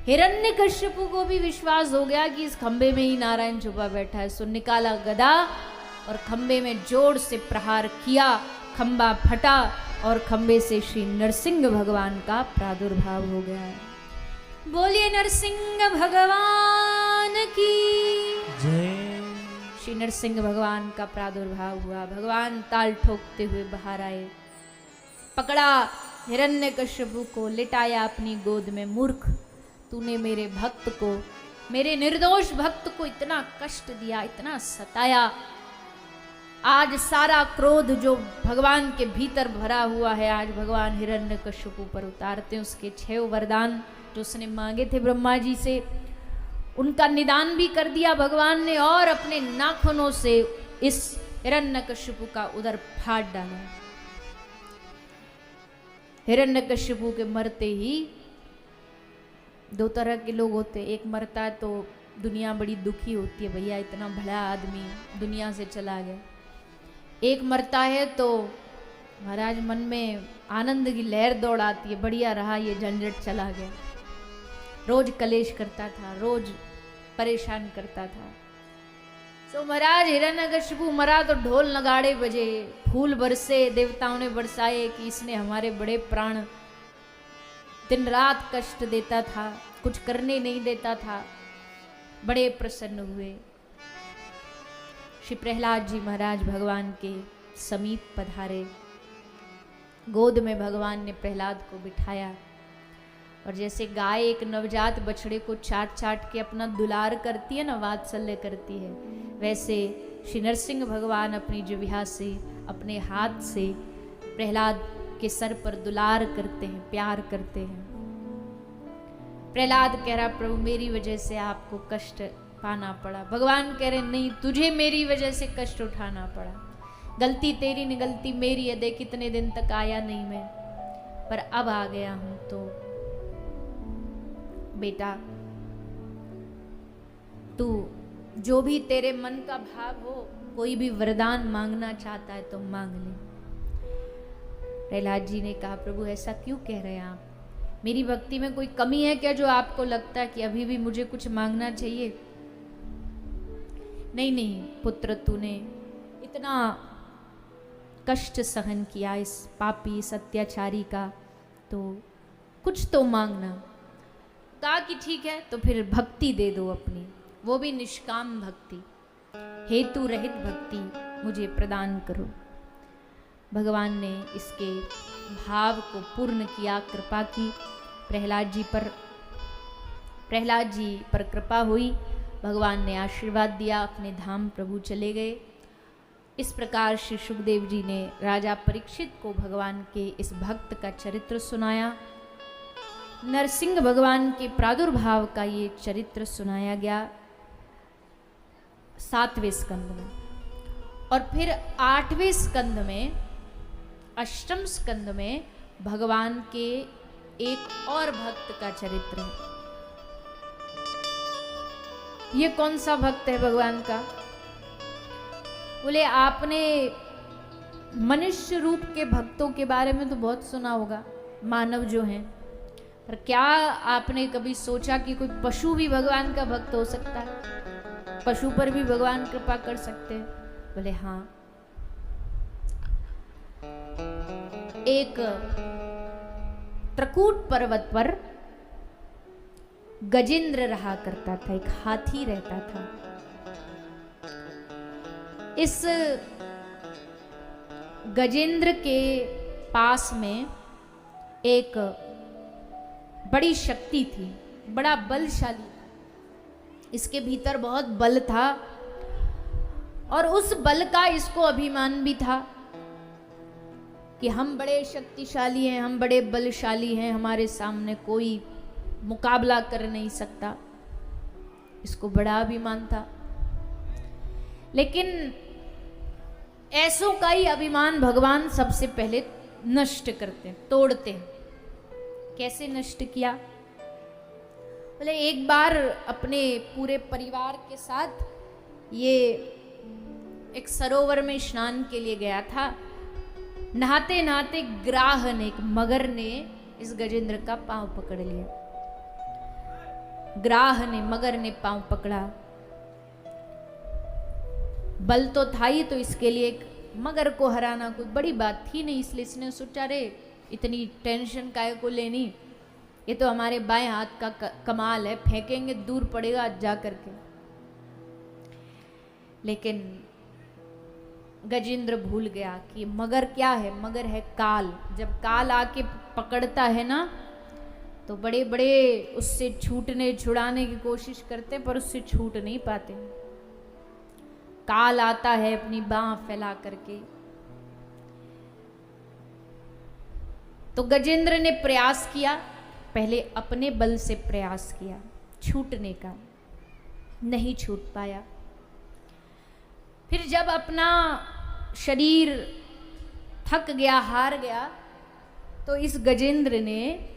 हिरण्यकश्यपु को भी विश्वास हो गया कि इस खंबे में ही नारायण छुपा बैठा है। सो निकाला गदा और खंबे में जोर से प्रहार किया, खंबा फटा और खंबे से श्री नरसिंह भगवान का प्रादुर्भाव हो गया। बोलिए नरसिंह भगवान की जय। श्री नरसिंह भगवान का प्रादुर्भाव हुआ। भगवान ताल ठोकते हुए बाहर आए, पकड़ा हिरण्यकश्यपु को, लिटाया अपनी गोद में। मूर्ख, तूने मेरे भक्त को, मेरे निर्दोष भक्त को इतना कष्ट दिया, इतना सताया। आज सारा क्रोध जो भगवान के भीतर भरा हुआ है, आज भगवान हिरण्यकश्यपु पर उतारते हैं। उसके 6 वरदान जो उसने मांगे थे ब्रह्मा जी से, उनका निदान भी कर दिया भगवान ने, और अपने नाखूनों से इस हिरण्यकश्यपु का उदर फाड़ डाला। हिरण्यकश्यपु के मरते ही 2 तरह के लोग होते हैं। एक मरता है तो दुनिया बड़ी दुखी होती है, भैया इतना भला आदमी दुनिया से चला गया। एक मरता है तो महाराज मन में आनंद की लहर दौड़ आती है, बढ़िया रहा ये झंझट चला गया। रोज कलेश करता था, रोज परेशान करता था। सो महाराज हिरण्यकश्यपु मरा तो ढोल नगाड़े बजे, फूल बरसे, देवताओं ने बरसाए कि इसने हमारे बड़े प्राण, दिन रात कष्ट देता था, कुछ करने नहीं देता था। बड़े प्रसन्न हुए। श्री प्रहलाद जी महाराज भगवान के समीप पधारे, गोद में भगवान ने प्रहलाद को बिठाया, और जैसे गाय एक नवजात बछड़े को चाट चाट के अपना दुलार करती है ना, वात्सल्य करती है, वैसे श्री नरसिंह भगवान अपनी जिह्वा से, अपने हाथ से प्रहलाद के सर पर दुलार करते हैं, प्यार करते हैं। प्रहलाद कह रहा प्रभु मेरी वजह से आपको कष्ट पाना पड़ा। भगवान कह रहे नहीं, तुझे मेरी वजह से कष्ट उठाना पड़ा। गलती तेरी नहीं, गलती मेरी है। देख कितने दिन तक आया नहीं मैं, पर अब आ गया हूं। तो बेटा तू जो भी तेरे मन का भाव हो, कोई भी वरदान मांगना चाहता है तो मांग ले। प्रहलाद जी ने कहा प्रभु ऐसा क्यों कह रहे हैं आप? मेरी भक्ति में कोई कमी है क्या जो आपको लगता है कि अभी भी मुझे कुछ मांगना चाहिए? नहीं नहीं पुत्र, तूने इतना कष्ट सहन किया इस पापी इस अत्याचारी का, तो कुछ तो मांगना। कहा कि ठीक है, तो फिर भक्ति दे दो अपनी, वो भी निष्काम भक्ति, हेतु रहित भक्ति मुझे प्रदान करो। भगवान ने इसके भाव को पूर्ण किया, कृपा की प्रहलाद जी पर कृपा हुई। भगवान ने आशीर्वाद दिया, अपने धाम प्रभु चले गए। इस प्रकार श्री सुखदेव जी ने राजा परीक्षित को भगवान के इस भक्त का चरित्र सुनाया। नरसिंह भगवान के प्रादुर्भाव का ये चरित्र सुनाया गया 7वें स्कंद में। और फिर 8वें स्कंद में, अष्टम स्कंद में भगवान के एक और भक्त का चरित्र है। ये कौन सा भक्त है भगवान का? बोले आपने मनुष्य रूप के भक्तों के बारे में तो बहुत सुना होगा, मानव जो हैं, पर क्या आपने कभी सोचा कि कोई पशु भी भगवान का भक्त हो सकता है? पशु पर भी भगवान कृपा कर सकते हैं? बोले हाँ। एक त्रकूट पर्वत पर गजेंद्र रहा करता था, एक हाथी रहता था। इस गजेंद्र के पास में एक बड़ी शक्ति थी, बड़ा बलशाली, इसके भीतर बहुत बल था और उस बल का इसको अभिमान भी था कि हम बड़े शक्तिशाली हैं, हम बड़े बलशाली हैं, हमारे सामने कोई मुकाबला कर नहीं सकता। इसको बड़ा अभिमान था। लेकिन ऐसों का ही अभिमान भगवान सबसे पहले नष्ट करते हैं, तोड़ते हैं। कैसे नष्ट किया? बोले एक बार अपने पूरे परिवार के साथ ये एक सरोवर में स्नान के लिए गया था। नहाते नहाते ग्राह ने, एक मगर ने इस गजेंद्र का पांव पकड़ लिया। ग्राह ने, मगर ने पांव पकड़ा। बल तो था ही, तो इसके लिए एक मगर को हराना कोई बड़ी बात थी नहीं, इसलिए इसने सोचा रे इतनी टेंशन काहे को लेनी, ये तो हमारे बाएं हाथ का कमाल है, फेंकेंगे दूर पड़ेगा जा करके। लेकिन गजेंद्र भूल गया कि मगर क्या है, मगर है काल। जब काल आके पकड़ता है ना, तो बड़े बड़े उससे छुड़ाने की कोशिश करते हैं, पर उससे छूट नहीं पाते। काल आता है अपनी बाह फैला करके। तो गजेंद्र ने प्रयास किया, पहले अपने बल से प्रयास किया छूटने का, नहीं छूट पाया। फिर जब अपना शरीर थक गया, हार गया, तो इस गजेंद्र ने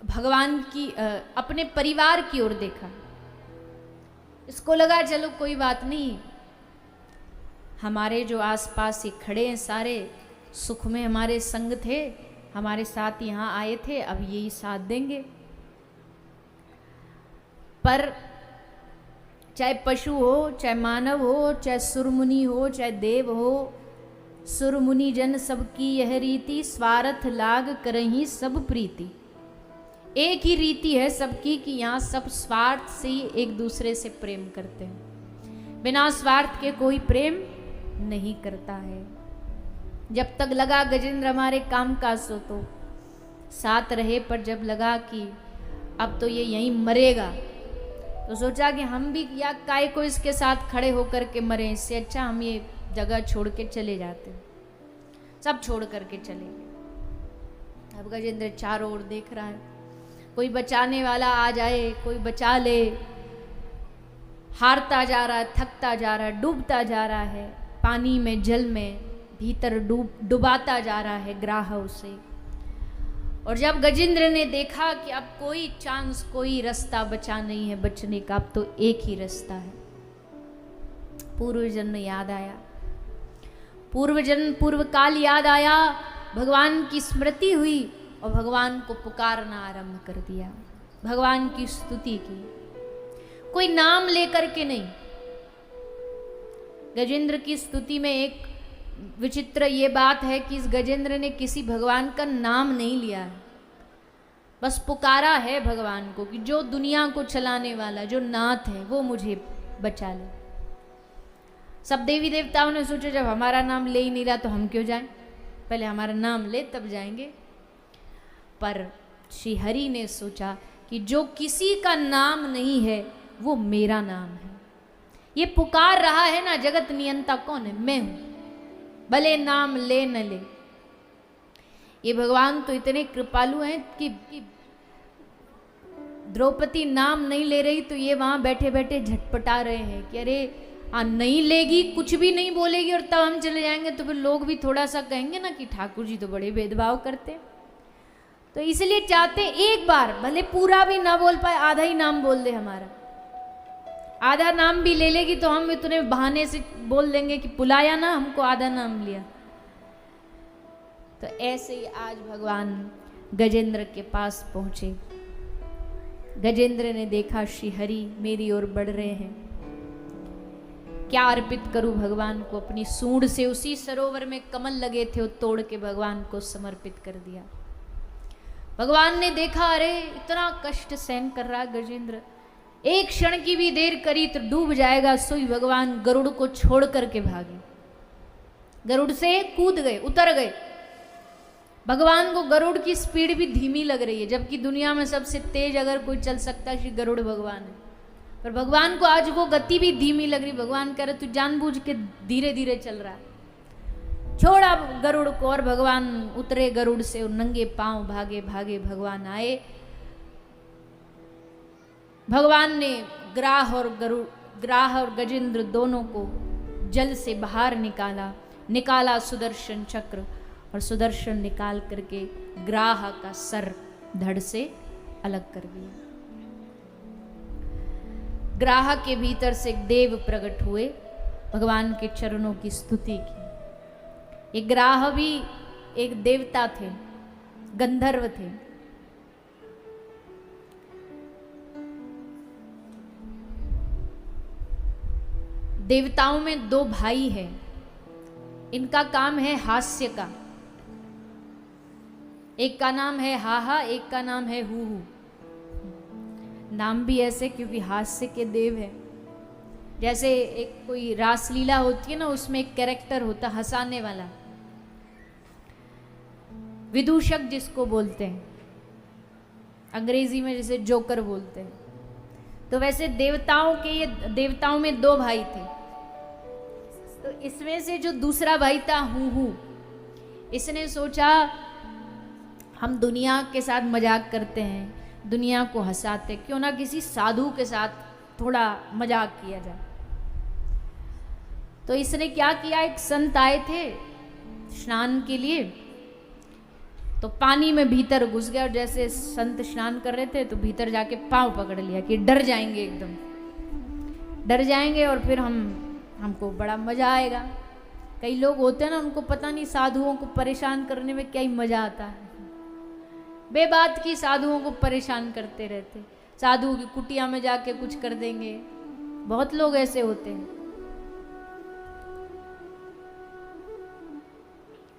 भगवान की अपने परिवार की ओर देखा। इसको लगा चलो कोई बात नहीं, हमारे जो आसपास ही खड़े हैं सारे, सुख में हमारे संग थे, हमारे साथ यहाँ आए थे, अब यही साथ देंगे। पर चाहे पशु हो, चाहे मानव हो, चाहे सुरमुनि हो, चाहे देव हो, सुरमुनि जन सबकी यह रीति, स्वार्थ लाग करही सब प्रीति। एक ही रीति है सबकी कि यहाँ सब स्वार्थ से ही एक दूसरे से प्रेम करते हैं, बिना स्वार्थ के कोई प्रेम नहीं करता है। जब तक लगा गजेंद्र हमारे काम काज हो तो साथ रहे, पर जब लगा कि अब तो ये यहीं मरेगा, तो सोचा कि हम भी या काय को इसके साथ खड़े होकर के मरें, इससे अच्छा हम ये जगह छोड़ के चले जाते। सब छोड़ करके चले गए। अब गजेंद्र चारों ओर देख रहा है, कोई बचाने वाला आ जाए, कोई बचा ले। हारता जा रहा है, थकता जा रहा है, डूबता जा रहा है पानी में, जल में, भीतर डुबाता जा रहा है ग्राह उसे। और जब गजेंद्र ने देखा कि अब कोई चांस, कोई रास्ता बचा नहीं है बचने का, अब तो एक ही रास्ता है। पूर्व जन्म याद आया, पूर्व काल याद आया, भगवान की स्मृति हुई और भगवान को पुकारना आरंभ कर दिया, भगवान की स्तुति की। कोई नाम लेकर के नहीं। गजेंद्र की स्तुति में एक विचित्र ये बात है कि इस गजेंद्र ने किसी भगवान का नाम नहीं लिया है, बस पुकारा है भगवान को कि जो दुनिया को चलाने वाला, जो नाथ है, वो मुझे बचा ले। सब देवी देवताओं ने सोचा जब हमारा नाम ले ही नहीं रहा तो हम क्यों जाएं, पहले हमारा नाम ले तब जाएंगे। पर श्री हरि ने सोचा कि जो किसी का नाम नहीं है वो मेरा नाम है। ये पुकार रहा है ना, जगत नियंता कौन है? मैं हूं, भले नाम ले न ले। ये भगवान तो इतने कृपालु हैं कि द्रौपदी नाम नहीं ले रही तो ये वहां बैठे बैठे झटपटा रहे हैं कि अरे नहीं लेगी, कुछ भी नहीं बोलेगी और तब हम चले जाएंगे तो फिर लोग भी थोड़ा सा कहेंगे ना कि ठाकुर जी तो बड़े भेदभाव करते हैं। तो इसलिए चाहते एक बार, भले पूरा भी ना बोल पाए, आधा ही नाम बोल दे हमारा। आधा नाम भी ले लेगी तो हम इतने बहाने से बोल देंगे कि बुलाया ना हमको, आधा नाम लिया। तो ऐसे ही आज भगवान गजेंद्र के पास पहुंचे। गजेंद्र ने देखा श्री हरि मेरी ओर बढ़ रहे हैं, क्या अर्पित करूं भगवान को? अपनी सूंड से उसी सरोवर में कमल लगे थे वो तोड़ के भगवान को समर्पित कर दिया। भगवान ने देखा अरे इतना कष्ट सहन कर रहा गजेंद्र, एक क्षण की भी देर करी तो डूब जाएगा। सोई भगवान गरुड़ को छोड़ करके भागे, गरुड़ से कूद गए, उतर गए। भगवान को गरुड़ की स्पीड भी धीमी लग रही है, जबकि दुनिया में सबसे तेज अगर कोई चल सकता है श्री गरुड़ भगवान है, पर भगवान को आज वो गति भी धीमी लग रही। भगवान कह रहे तू जानबूझ के धीरे धीरे चल रहा है, छोड़ा गरुड़ को। और भगवान उतरे गरुड़ से और नंगे पांव भागे भागे भगवान आए। भगवान ने ग्राह और गजेंद्र दोनों को जल से बाहर निकाला सुदर्शन चक्र, और सुदर्शन निकाल करके ग्राह का सर धड़ से अलग कर दिया। ग्राह के भीतर से एक देव प्रकट हुए, भगवान के चरणों की स्तुति की। ये ग्राह भी एक देवता थे, गंधर्व थे। देवताओं में दो भाई हैं, इनका काम है हास्य का। एक का नाम है हाहा, एक का नाम है हू हू। नाम भी ऐसे क्योंकि हास्य के देव है। जैसे एक कोई रासलीला होती है ना, उसमें एक कैरेक्टर होता हंसाने वाला, विदूषक जिसको बोलते हैं, अंग्रेजी में जैसे जोकर बोलते हैं। तो वैसे देवताओं में दो भाई थे। तो इसमें से जो दूसरा भाई था हू हू, इसने सोचा हम दुनिया के साथ मजाक करते हैं, दुनिया को हंसाते, क्यों ना किसी साधु के साथ थोड़ा मजाक किया जाए। तो इसने क्या किया, एक संत आए थे स्नान के लिए, तो पानी में भीतर घुस गया और जैसे संत स्नान कर रहे थे तो भीतर जाके पांव पकड़ लिया कि डर जाएंगे, एकदम डर जाएंगे और फिर हमको बड़ा मजा आएगा। कई लोग होते हैं ना, उनको पता नहीं साधुओं को परेशान करने में क्या ही मजा आता है, बेबात की साधुओं को परेशान करते रहते, साधुओं की कुटिया में जाके कुछ कर देंगे, बहुत लोग ऐसे होते हैं।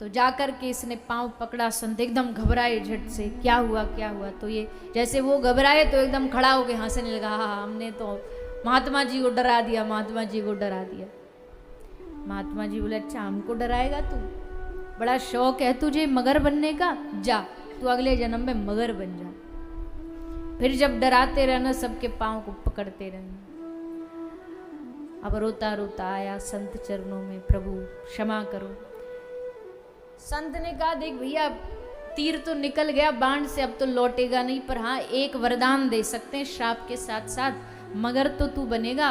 तो जाकर के इसने पांव पकड़ा, संत एकदम घबराए झट से, क्या हुआ क्या हुआ। तो ये जैसे वो घबराए तो एकदम खड़ा होके हंसने लगा, हाँ हमने तो महात्मा जी को डरा दिया, महात्मा जी को डरा दिया। महात्मा जी बोले अच्छा हमको डराएगा तू, बड़ा शौक है तुझे मगर बनने का, जा तू अगले जन्म में मगर बन जा। फिर जब डराते रहना, सबके पांव को पकड़ते रहना। अब रोता रोता आया संत चरणों में, प्रभु क्षमा करो। संत ने कहा देख भैया, तीर तो निकल गया बाण से, अब तो लौटेगा नहीं, पर हाँ एक वरदान दे सकते हैं श्राप के साथ साथ, मगर तो तू बनेगा,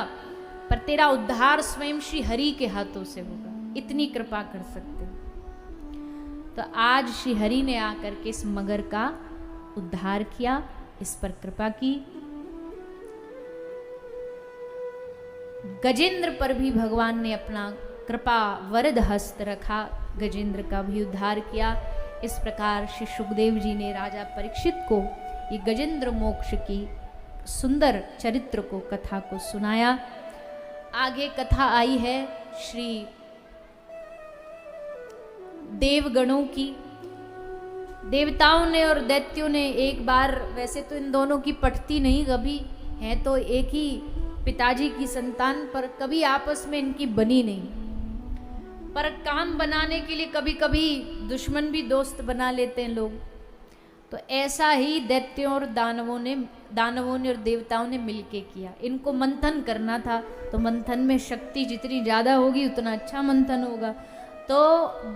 पर तेरा उद्धार स्वयं श्री हरि के हाथों से होगा, इतनी कृपा कर सकते हैं। तो आज श्री हरि ने आकर के इस मगर का उद्धार किया, इस पर कृपा की। गजेंद्र पर भी भगवान ने अपना कृपा वरद हस्त रखा, गजेंद्र का भी उद्धार किया। इस प्रकार श्री सुखदेव जी ने राजा परीक्षित को ये गजेंद्र मोक्ष की सुंदर चरित्र को, कथा को सुनाया। आगे कथा आई है श्री देवगणों की। देवताओं ने और दैत्यों ने एक बार, वैसे तो इन दोनों की पटती नहीं कभी, है तो एक ही पिताजी की संतान, पर कभी आपस में इनकी बनी नहीं। पर काम बनाने के लिए कभी कभी दुश्मन भी दोस्त बना लेते हैं लोग। तो ऐसा ही दैत्यों और दानवों ने और देवताओं ने मिलके किया। इनको मंथन करना था, तो मंथन में शक्ति जितनी ज़्यादा होगी उतना अच्छा मंथन होगा। तो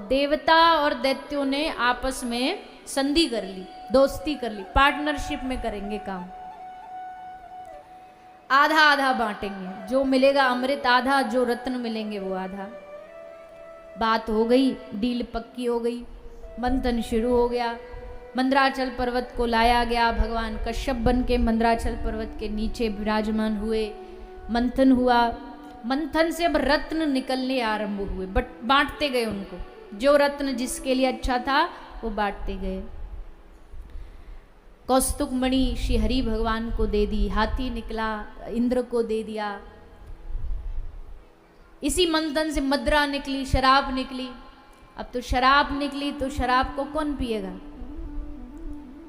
देवता और दैत्यों ने आपस में संधि कर ली, दोस्ती कर ली, पार्टनरशिप में करेंगे काम। आधा आधा बांटेंगे, जो मिलेगा अमृत आधा, जो रत्न मिलेंगे वो आधा। बात हो गई, डील पक्की हो गई, मंथन शुरू हो गया। मंदराचल पर्वत को लाया गया, भगवान कश्यप बन के मंदराचल पर्वत के नीचे विराजमान हुए। मंथन हुआ, मंथन से अब रत्न निकलने आरंभ हुए, बट बांटते गए उनको, जो रत्न जिसके लिए अच्छा था वो बांटते गए। कौस्तुक मणि श्री हरि भगवान को दे दी, हाथी निकला इंद्र को दे दिया। इसी मंथन से मदिरा निकली, शराब निकली। अब तो शराब निकली तो शराब को कौन पिएगा?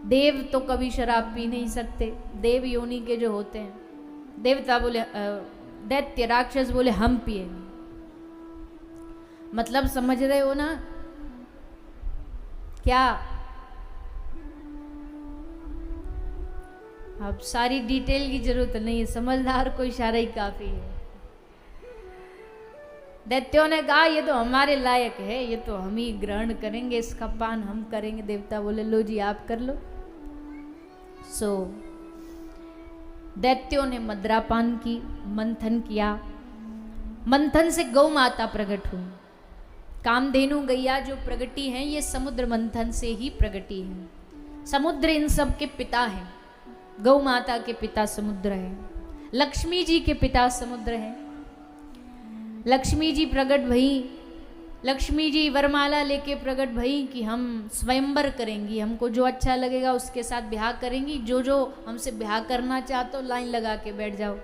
देव तो कभी शराब पी नहीं सकते, देव योनि के जो होते हैं। देवता बोले, दैत्य राक्षस बोले हम पिएंगे। मतलब समझ रहे हो ना क्या? अब सारी डिटेल की जरूरत नहीं है, समझदार को इशारा ही काफी है। दैत्यों ने कहा ये तो हमारे लायक है, ये तो हम ही ग्रहण करेंगे, इसका पान हम करेंगे। देवता बोले लो जी आप कर लो। सो दैत्यों ने मदिरा पान की, मंथन किया। मंथन से गौ माता प्रकट हुई। कामधेनु गैया जो प्रगटी हैं ये समुद्र मंथन से ही प्रगटी हैं। समुद्र इन सब के पिता हैं। गौ माता के पिता समुद्र है, लक्ष्मी जी के पिता समुद्र है। लक्ष्मी जी प्रकट भई, लक्ष्मी जी वरमाला लेके प्रकट भई कि हम स्वयंवर करेंगी, हमको जो अच्छा लगेगा उसके साथ ब्याह करेंगी, जो जो हमसे ब्याह करना चाहते हो लाइन लगा के बैठ जाओ।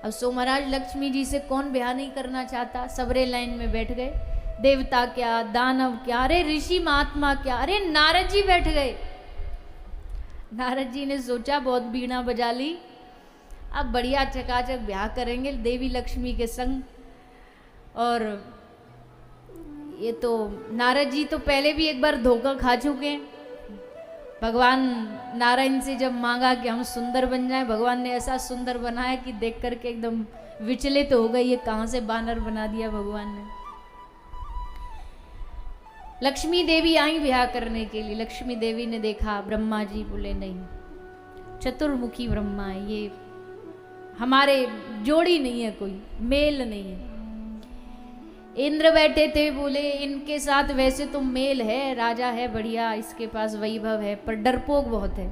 अब सो महाराज लक्ष्मी जी से कौन ब्याह नहीं करना चाहता, सबरे लाइन में बैठ गए। देवता क्या, दानव क्या, अरे ऋषि महात्मा क्या, अरे नारद जी बैठ गए। नारद जी ने सोचा बहुत बीणा बजा ली, अब बढ़िया चकाचक ब्याह करेंगे देवी लक्ष्मी के संग। और ये तो नारद जी तो पहले भी एक बार धोखा खा चुके हैं। भगवान नारायण से जब मांगा कि हम सुंदर बन जाएं, भगवान ने ऐसा सुंदर बनाया कि देख करके एकदम विचलित हो गए, ये कहाँ से बानर बना दिया भगवान ने। लक्ष्मी देवी आई ब्याह करने के लिए। लक्ष्मी देवी ने देखा, ब्रह्मा जी बोले नहीं, चतुर्मुखी ब्रह्मा है, ये हमारे जोड़ी नहीं है, कोई मेल नहीं है। इंद्र बैठे थे, बोले इनके साथ वैसे तो मेल है, राजा है बढ़िया, इसके पास वैभव है, पर डरपोक बहुत है।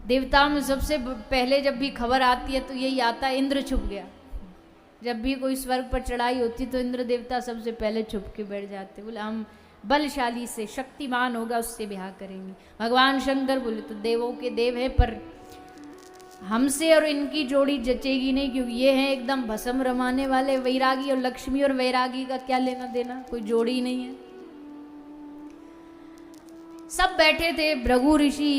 देवताओं में सबसे पहले जब भी खबर आती है तो यही आता है, इंद्र छुप गया। जब भी कोई स्वर्ग पर चढ़ाई होती तो इंद्र देवता सबसे पहले छुप के बैठ जाते, बोले हम बलशाली से, शक्तिमान होगा उससे ब्याह करेंगे। भगवान शंकर बोले तो देवों के देव है, पर हमसे और इनकी जोड़ी जचेगी नहीं, क्योंकि ये हैं एकदम भस्म रमाने वाले वैरागी, और लक्ष्मी और वैरागी का क्या लेना देना, कोई जोड़ी ही नहीं है। सब बैठे थे, भृगु ऋषि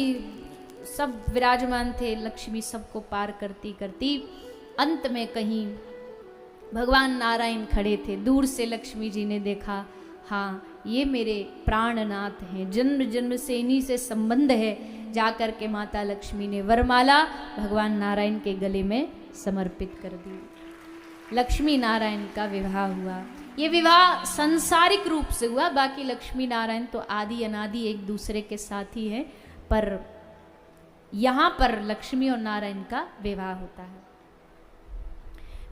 सब विराजमान थे। लक्ष्मी सबको पार करती करती अंत में कहीं भगवान नारायण खड़े थे। दूर से लक्ष्मी जी ने देखा, हाँ ये मेरे प्राणनाथ हैं, जन्म जन्म से इन्हीं से संबंध है। जाकर के माता लक्ष्मी ने वरमाला भगवान नारायण के गले में समर्पित कर दी। लक्ष्मी नारायण का विवाह हुआ। ये विवाह सांसारिक रूप से हुआ, बाकी लक्ष्मी नारायण तो आदि अनादि एक दूसरे के साथ ही है, पर यहाँ पर लक्ष्मी और नारायण का विवाह होता है।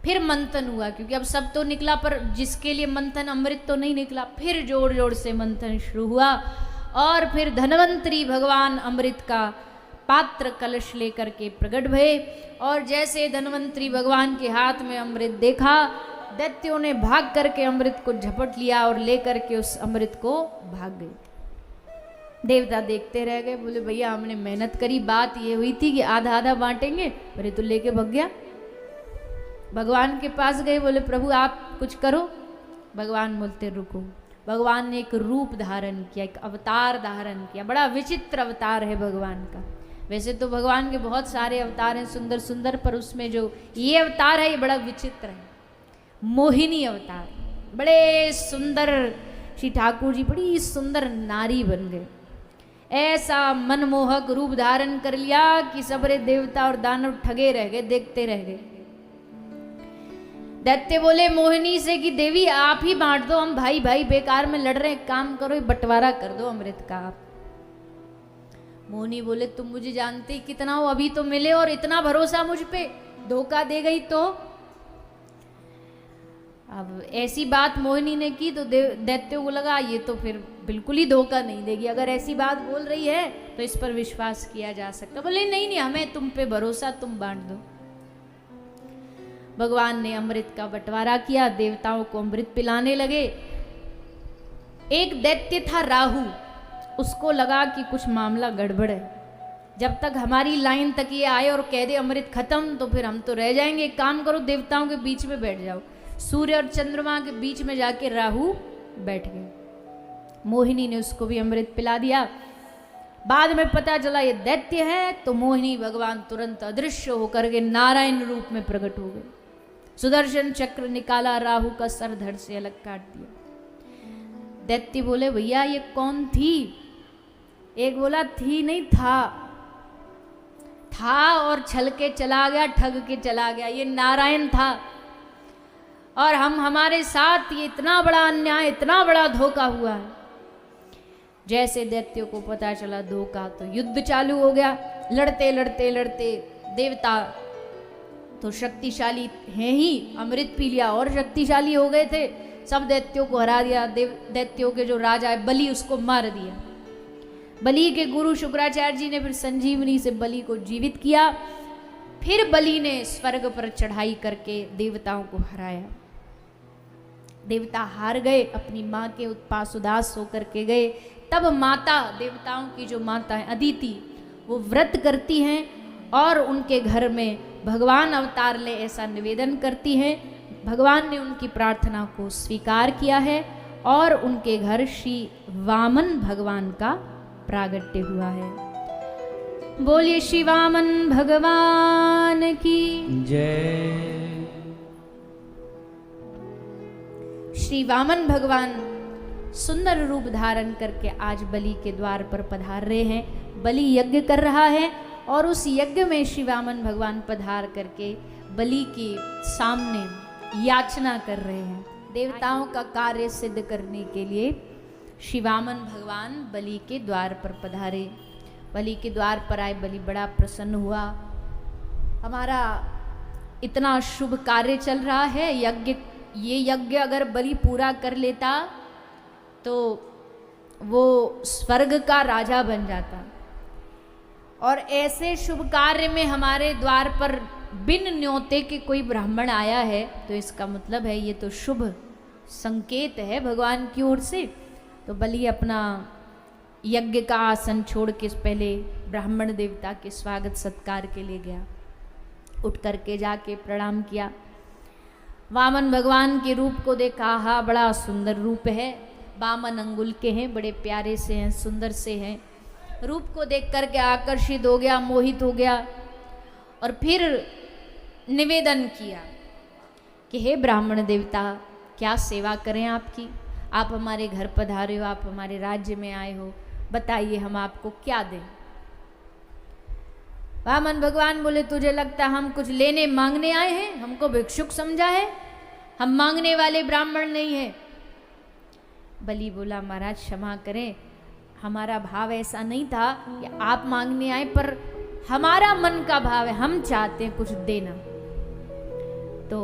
फिर मंथन हुआ, क्योंकि अब सब तो निकला, पर जिसके लिए मंथन अमृत तो नहीं निकला। फिर जोर जोर से मंथन शुरू हुआ, और फिर धन्वंतरी भगवान अमृत का पात्र कलश लेकर के प्रकट भये। और जैसे धन्वंतरी भगवान के हाथ में अमृत देखा, दैत्यों ने भाग करके अमृत को झपट लिया और लेकर के उस अमृत को भाग गए। देवता देखते रह गए, बोले भैया हमने मेहनत करी, बात ये हुई थी कि आधा आधा बांटेंगे, अरे तो लेके भाग गया। भगवान के पास गए, बोले प्रभु आप कुछ करो। भगवान बोलते रुको। भगवान ने एक रूप धारण किया, एक अवतार धारण किया। बड़ा विचित्र अवतार है भगवान का। वैसे तो भगवान के बहुत सारे अवतार हैं सुंदर सुंदर, पर उसमें जो ये अवतार है ये बड़ा विचित्र है। मोहिनी अवतार, बड़े सुंदर श्री ठाकुर जी बड़ी सुंदर नारी बन गए। ऐसा मनमोहक रूप धारण कर लिया कि सबरे देवता और दानव ठगे रह गए, देखते रह गए। दैत्य बोले मोहिनी से कि देवी आप ही बांट दो, हम भाई भाई बेकार में लड़ रहे हैं, काम करो, बंटवारा कर दो अमृत का आप। मोहिनी बोले तुम मुझे जानते कितना हो, अभी तो मिले और इतना भरोसा मुझ पे, धोखा दे गई तो। अब ऐसी बात मोहिनी ने की तो दैत्यों को लगा ये तो फिर बिल्कुल ही धोखा नहीं देगी, अगर ऐसी बात बोल रही है तो इस पर विश्वास किया जा सकता। बोले नहीं नहीं हमें तुम पे भरोसा, तुम बांट दो। भगवान ने अमृत का बंटवारा किया, देवताओं को अमृत पिलाने लगे। एक दैत्य था राहु, उसको लगा कि कुछ मामला गड़बड़ है, जब तक हमारी लाइन तक ये आए और कह दे अमृत खत्म तो फिर हम तो रह जाएंगे। एक काम करो देवताओं के बीच में बैठ जाओ। सूर्य और चंद्रमा के बीच में जाके राहु बैठ गए। मोहिनी ने उसको भी अमृत पिला दिया। बाद में पता चला ये दैत्य है, तो मोहिनी भगवान तुरंत अदृश्य होकर के नारायण रूप में प्रकट हो गए। सुदर्शन चक्र निकाला, राहु का सर धड़ से अलग काट दिया। दैत्य बोले भैया ये कौन थी? एक बोला थी नहीं था और छल के चला गया, ठग के चला गया, ये नारायण था। और हमारे साथ ये इतना बड़ा अन्याय, इतना बड़ा धोखा हुआ है। जैसे दैत्यों को पता चला धोखा, तो युद्ध चालू हो गया। लड़ते लड़ते लड़ते देवता तो शक्तिशाली हैं ही, अमृत पी लिया और शक्तिशाली हो गए थे, सब दैत्यों को हरा दिया। दैत्यों के जो राजा है बलि, उसको मार दिया। बलि के गुरु शुक्राचार्य जी ने फिर संजीवनी से बलि को जीवित किया। फिर बलि ने स्वर्ग पर चढ़ाई करके देवताओं को हराया। देवता हार गए, अपनी माँ के पास उदास होकर के गए। तब माता, देवताओं की जो माता है अदिति, वो व्रत करती हैं और उनके घर में भगवान अवतार ले ऐसा निवेदन करती हैं। भगवान ने उनकी प्रार्थना को स्वीकार किया है और उनके घर श्री वामन भगवान का प्रागट्य हुआ है। बोलिए श्री वामन भगवान की जय। श्री वामन भगवान सुंदर रूप धारण करके आज बलि के द्वार पर पधार रहे हैं। बलि यज्ञ कर रहा है और उस यज्ञ में श्री वामन भगवान पधार करके बलि के सामने याचना कर रहे हैं। देवताओं का कार्य सिद्ध करने के लिए श्री वामन भगवान बलि के द्वार पर पधारे। बलि के द्वार पर आए, बलि बड़ा प्रसन्न हुआ। हमारा इतना शुभ कार्य चल रहा है, ये यज्ञ अगर बलि पूरा कर लेता तो वो स्वर्ग का राजा बन जाता। और ऐसे शुभ कार्य में हमारे द्वार पर बिन न्योते के कोई ब्राह्मण आया है तो इसका मतलब है ये तो शुभ संकेत है भगवान की ओर से। तो बलि अपना यज्ञ का आसन छोड़ के पहले ब्राह्मण देवता के स्वागत सत्कार के लिए गया। उठ करके जाके प्रणाम किया। वामन भगवान के रूप को देखा, हा बड़ा सुंदर रूप है, वामन अंगुल के हैं, बड़े प्यारे से हैं, सुंदर से हैं। रूप को देख करके आकर्षित हो गया, मोहित हो गया। और फिर निवेदन किया कि हे ब्राह्मण देवता, क्या सेवा करें आपकी? आप हमारे घर पधारे हो, आप हमारे राज्य में आए हो, बताइए हम आपको क्या दें? वामन भगवान बोले तुझे लगता हम कुछ लेने मांगने आए हैं? हमको भिक्षुक समझा है? हम मांगने वाले ब्राह्मण नहीं हैं। बलि बोला महाराज क्षमा करें, हमारा भाव ऐसा नहीं था कि आप मांगने आए, पर हमारा मन का भाव है, हम चाहते हैं कुछ देना। तो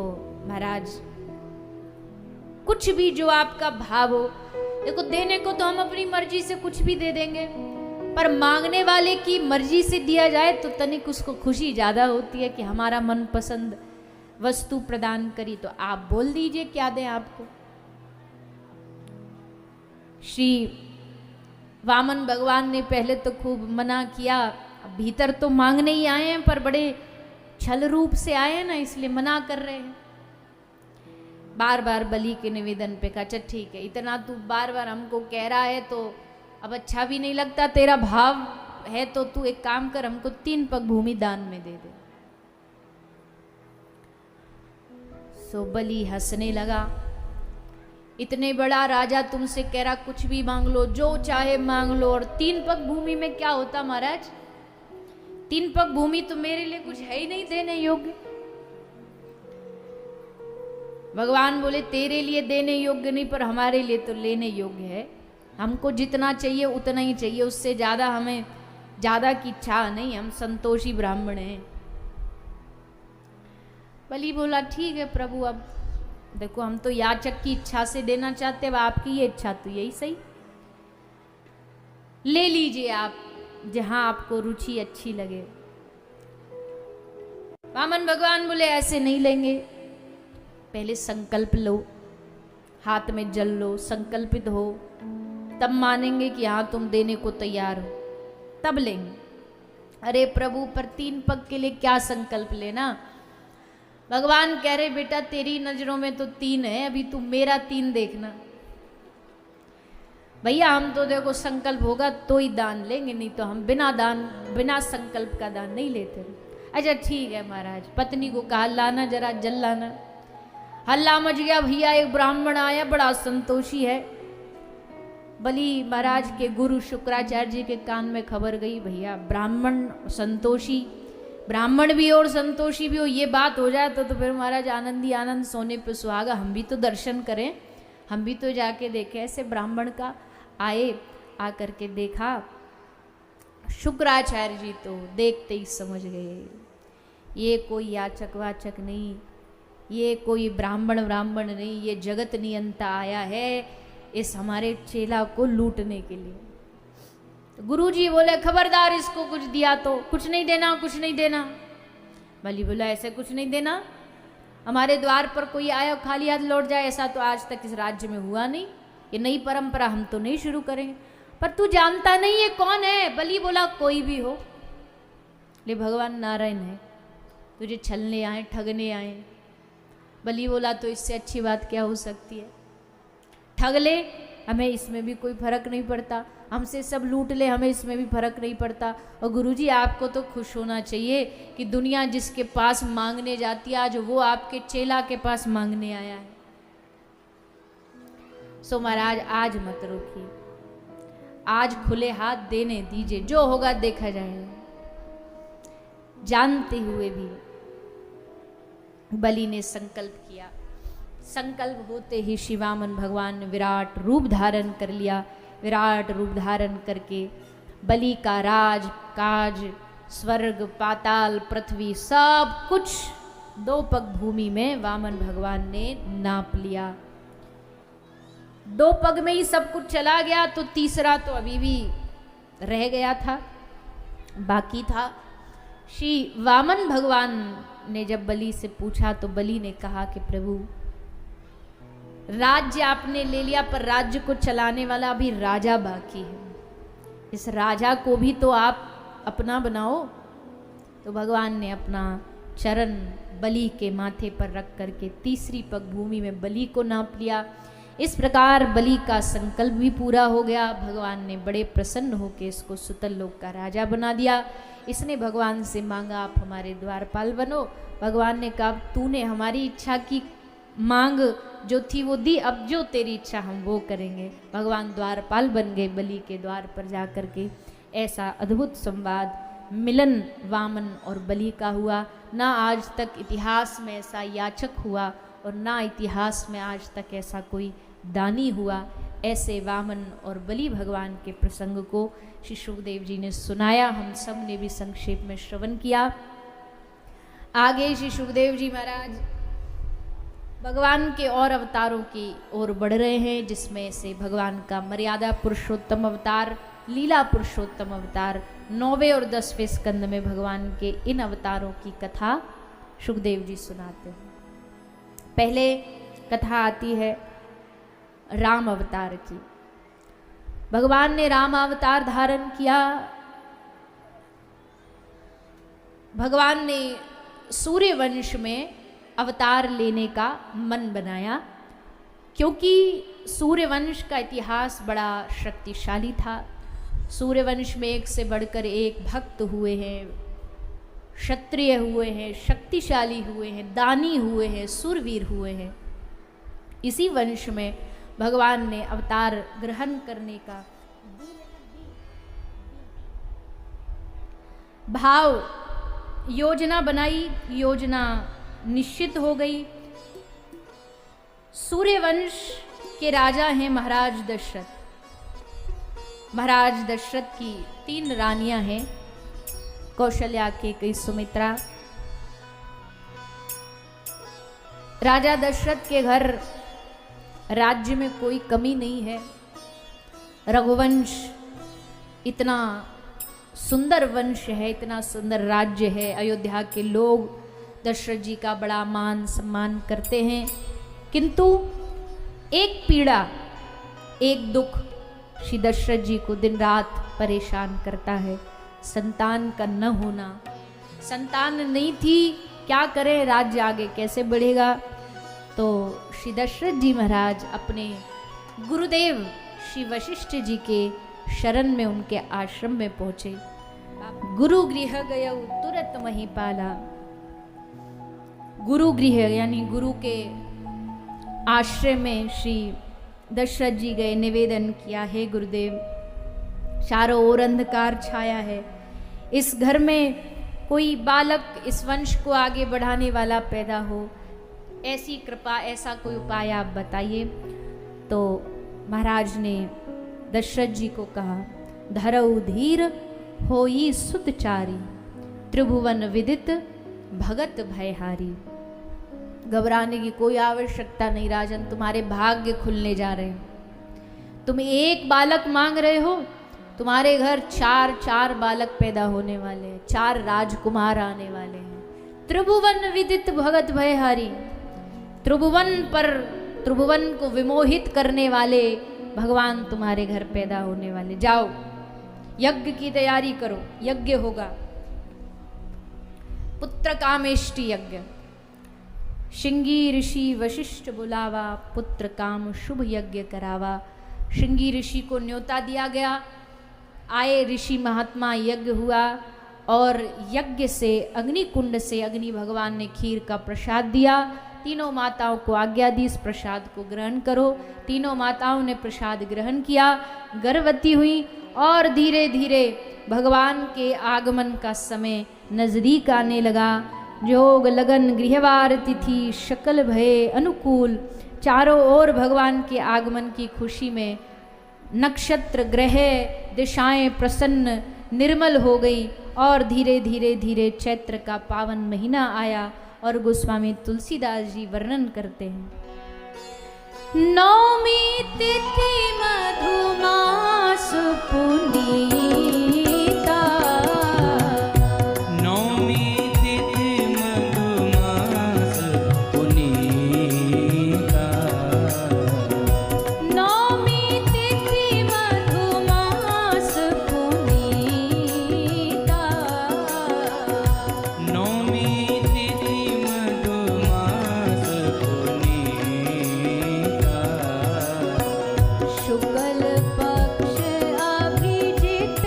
महाराज कुछ भी जो आपका भाव हो, देखो देने को तो हम अपनी मर्जी से कुछ भी दे देंगे, पर मांगने वाले की मर्जी से दिया जाए तो तनिक उसको खुशी ज्यादा होती है कि हमारा मनपसंद वस्तु प्रदान करी। तो आप बोल दीजिए क्या दें आपको। श्री वामन भगवान ने पहले तो खूब मना किया, भीतर तो मांगने ही आए हैं पर बड़े छल रूप से आए हैं ना, इसलिए मना कर रहे हैं। बार बार बलि के निवेदन पे कहा, अच्छा ठीक है, इतना तू बार बार हमको कह रहा है तो अब अच्छा भी नहीं लगता, तेरा भाव है तो तू एक काम कर, हमको 3 पग भूमि दान में दे दे। सो बलि हंसने लगा इतने बड़ा राजा तुमसे कह रहा कुछ भी मांग लो, जो चाहे मांग लो। और 3 पग भूमि में क्या होता महाराज? 3 पग भूमि तो मेरे लिए कुछ है ही नहीं देने योग्य। भगवान बोले तेरे लिए देने योग्य नहीं, पर हमारे लिए तो लेने योग्य है। हमको जितना चाहिए उतना ही चाहिए, उससे ज्यादा हमें ज्यादा की इच्छा नहीं, हम संतोषी ब्राह्मण हैं। बलि बोला ठीक है प्रभु, अब देखो हम तो याचक की इच्छा से देना चाहते, अब आपकी ये इच्छा तो यही सही, ले लीजिए आप जहां आपको रुचि अच्छी लगे। वामन भगवान बोले ऐसे नहीं लेंगे, पहले संकल्प लो, हाथ में जल लो, संकल्पित हो, तब मानेंगे कि हाँ तुम देने को तैयार हो, तब लेंगे। अरे प्रभु पर 3 पग के लिए क्या संकल्प लेना? भगवान कह रहे बेटा तेरी नजरों में तो 3 है, अभी तू मेरा 3 देखना। भैया हम तो देखो संकल्प होगा तो ही दान लेंगे, नहीं तो हम बिना संकल्प का दान नहीं लेते। अच्छा ठीक है महाराज। पत्नी को कहा लाना जरा जल लाना। हल्ला मच गया, भैया एक ब्राह्मण आया बड़ा संतोषी है। बलि महाराज के गुरु शुक्राचार्य जी के कान में खबर गई, भैया ब्राह्मण संतोषी, ब्राह्मण भी और संतोषी भी हो, ये बात हो जाए तो फिर महाराज आनंद ही आनंद, सोने पे सुहागा। हम भी तो दर्शन करें, हम भी तो जाके देखें। ऐसे ब्राह्मण का आए, आकर के देखा, शुक्राचार्य जी तो देखते ही समझ गए ये कोई याचक वाचक नहीं, ये कोई ब्राह्मण नहीं, ये जगत नियंता आया है इस हमारे चेला को लूटने के लिए। तो गुरुजी बोले खबरदार, इसको कुछ दिया तो कुछ नहीं देना, कुछ नहीं देना। बलि बोला ऐसे कुछ नहीं देना, हमारे द्वार पर कोई आया खाली हाथ लौट जाए, ऐसा तो आज तक इस राज्य में हुआ नहीं, ये नई परंपरा हम तो नहीं शुरू करेंगे। पर तू जानता नहीं ये कौन है? बलि बोला कोई भी हो, ले भगवान नारायण है, तुझे छलने आए, ठगने आए। बलि बोला तो इससे अच्छी बात क्या हो सकती है? ठग ले, हमें इसमें भी कोई फर्क नहीं पड़ता, हमसे सब लूट ले, हमें इसमें भी फर्क नहीं पड़ता। और गुरुजी आपको तो खुश होना चाहिए कि दुनिया जिसके पास मांगने जाती है आज वो आपके चेला के पास मांगने आया है। सो महाराज आज मत रोकिए, आज खुले हाथ देने दीजिए, जो होगा देखा जाएगा। जानते हुए भी बलि ने संकल्प किया। संकल्प होते ही शिवामन भगवान ने विराट रूप धारण कर लिया। विराट रूप धारण करके बलि का राज काज, स्वर्ग पाताल पृथ्वी सब कुछ 2 पग भूमि में वामन भगवान ने नाप लिया। 2 पग में ही सब कुछ चला गया, तो तीसरा तो अभी भी रह गया था, बाकी था। श्री वामन भगवान ने जब बलि से पूछा तो बलि ने कहा कि प्रभु राज्य आपने ले लिया, पर राज्य को चलाने वाला अभी राजा बाकी है, इस राजा को भी तो आप अपना बनाओ। तो भगवान ने अपना चरण बलि के माथे पर रख करके तीसरी पग भूमि में बलि को नाप लिया। इस प्रकार बलि का संकल्प भी पूरा हो गया। भगवान ने बड़े प्रसन्न होकर इसको सुतल लोक का राजा बना दिया। इसने भगवान से मांगा आप हमारे द्वारपाल बनो। भगवान ने कहा तूने हमारी इच्छा की मांग जो थी वो दी, अब जो तेरी इच्छा हम वो करेंगे। भगवान द्वारपाल बन गए बलि के द्वार पर जा कर के। ऐसा अद्भुत संवाद मिलन वामन और बलि का हुआ। ना आज तक इतिहास में ऐसा याचक हुआ और ना इतिहास में आज तक ऐसा कोई दानी हुआ। ऐसे वामन और बलि भगवान के प्रसंग को श्री सुखदेव जी ने सुनाया, हम सब ने भी संक्षेप में श्रवण किया। आगे श्री सुखदेव जी महाराज भगवान के और अवतारों की ओर बढ़ रहे हैं, जिसमें से भगवान का मर्यादा पुरुषोत्तम अवतार, लीला पुरुषोत्तम अवतार, 9वें और 10वें स्कंद में भगवान के इन अवतारों की कथा सुखदेव जी सुनाते हैं। पहले कथा आती है राम अवतार की। भगवान ने राम अवतार धारण किया। भगवान ने सूर्य वंश में अवतार लेने का मन बनाया, क्योंकि सूर्य वंश का इतिहास बड़ा शक्तिशाली था। सूर्य वंश में एक से बढ़कर एक भक्त हुए हैं, क्षत्रिय हुए हैं, शक्तिशाली हुए हैं, दानी हुए हैं, सुरवीर हुए हैं। इसी वंश में भगवान ने अवतार ग्रहण करने का भाव योजना बनाई, योजना निश्चित हो गई। सूर्यवंश के राजा हैं महाराज दशरथ। महाराज दशरथ की 3 रानियां हैं, कौशल्या, केकई, सुमित्रा। राजा दशरथ के घर राज्य में कोई कमी नहीं है। रघुवंश इतना सुंदर वंश है, इतना सुंदर राज्य है। अयोध्या के लोग दशरथ जी का बड़ा मान सम्मान करते हैं, किंतु एक पीड़ा, एक दुख श्री दशरथ जी को दिन रात परेशान करता है, संतान का न होना। संतान नहीं थी, क्या करें, राज्य आगे कैसे बढ़ेगा। तो श्री दशरथ जी महाराज अपने गुरुदेव श्री वशिष्ठ जी के शरण में, उनके आश्रम में पहुंचे। गुरु गृह गय तुरत महिपाला। गुरु गृह यानी गुरु के आश्रय में श्री दशरथ जी गए, निवेदन किया, हे गुरुदेव, चारों ओर अंधकार छाया है, इस घर में कोई बालक इस वंश को आगे बढ़ाने वाला पैदा हो, ऐसी कृपा, ऐसा कोई उपाय आप बताइए। तो महाराज ने दशरथ जी को कहा, धरऊ धीर होई सुतचारी, त्रिभुवन विदित भगत भयहारी। घबराने की कोई आवश्यकता नहीं राजन, तुम्हारे भाग्य खुलने जा रहे हैं। तुम एक बालक मांग रहे हो, तुम्हारे घर 4 बालक पैदा होने वाले हैं, 4 राजकुमार आने वाले हैं। त्रिभुवन विदित भगत भयहारी, त्रिभुवन को विमोहित करने वाले भगवान तुम्हारे घर पैदा होने वाले। जाओ यज्ञ की तैयारी करो, यज्ञ होगा, पुत्र कामेष्टि यज्ञ। श्रृंगी ऋषि वशिष्ठ बुलावा, पुत्र काम शुभ यज्ञ करावा। श्रृंगी ऋषि को न्योता दिया गया, आए ऋषि महात्मा, यज्ञ हुआ और यज्ञ से, अग्नि कुंड से अग्नि भगवान ने खीर का प्रसाद दिया। तीनों माताओं को आज्ञा दी, इस प्रसाद को ग्रहण करो। तीनों माताओं ने प्रसाद ग्रहण किया, गर्भवती हुई और धीरे धीरे भगवान के आगमन का समय नजदीक आने लगा। जोग लगन गृहवार तिथि शकल भय अनुकूल। चारों ओर भगवान के आगमन की खुशी में नक्षत्र, ग्रह, दिशाएं प्रसन्न निर्मल हो गई और धीरे धीरे धीरे चैत्र का पावन महीना आया। और गोस्वामी तुलसीदास जी वर्णन करते हैं, नौमी तिथि मधुमास पुनीता, नौमी तिथि मधुमास पुनीता, नौमी तिथि मधुमास पुनीता, नौमी तिथि मधुमास पुनीता, शुक्ल पक्ष अभिजित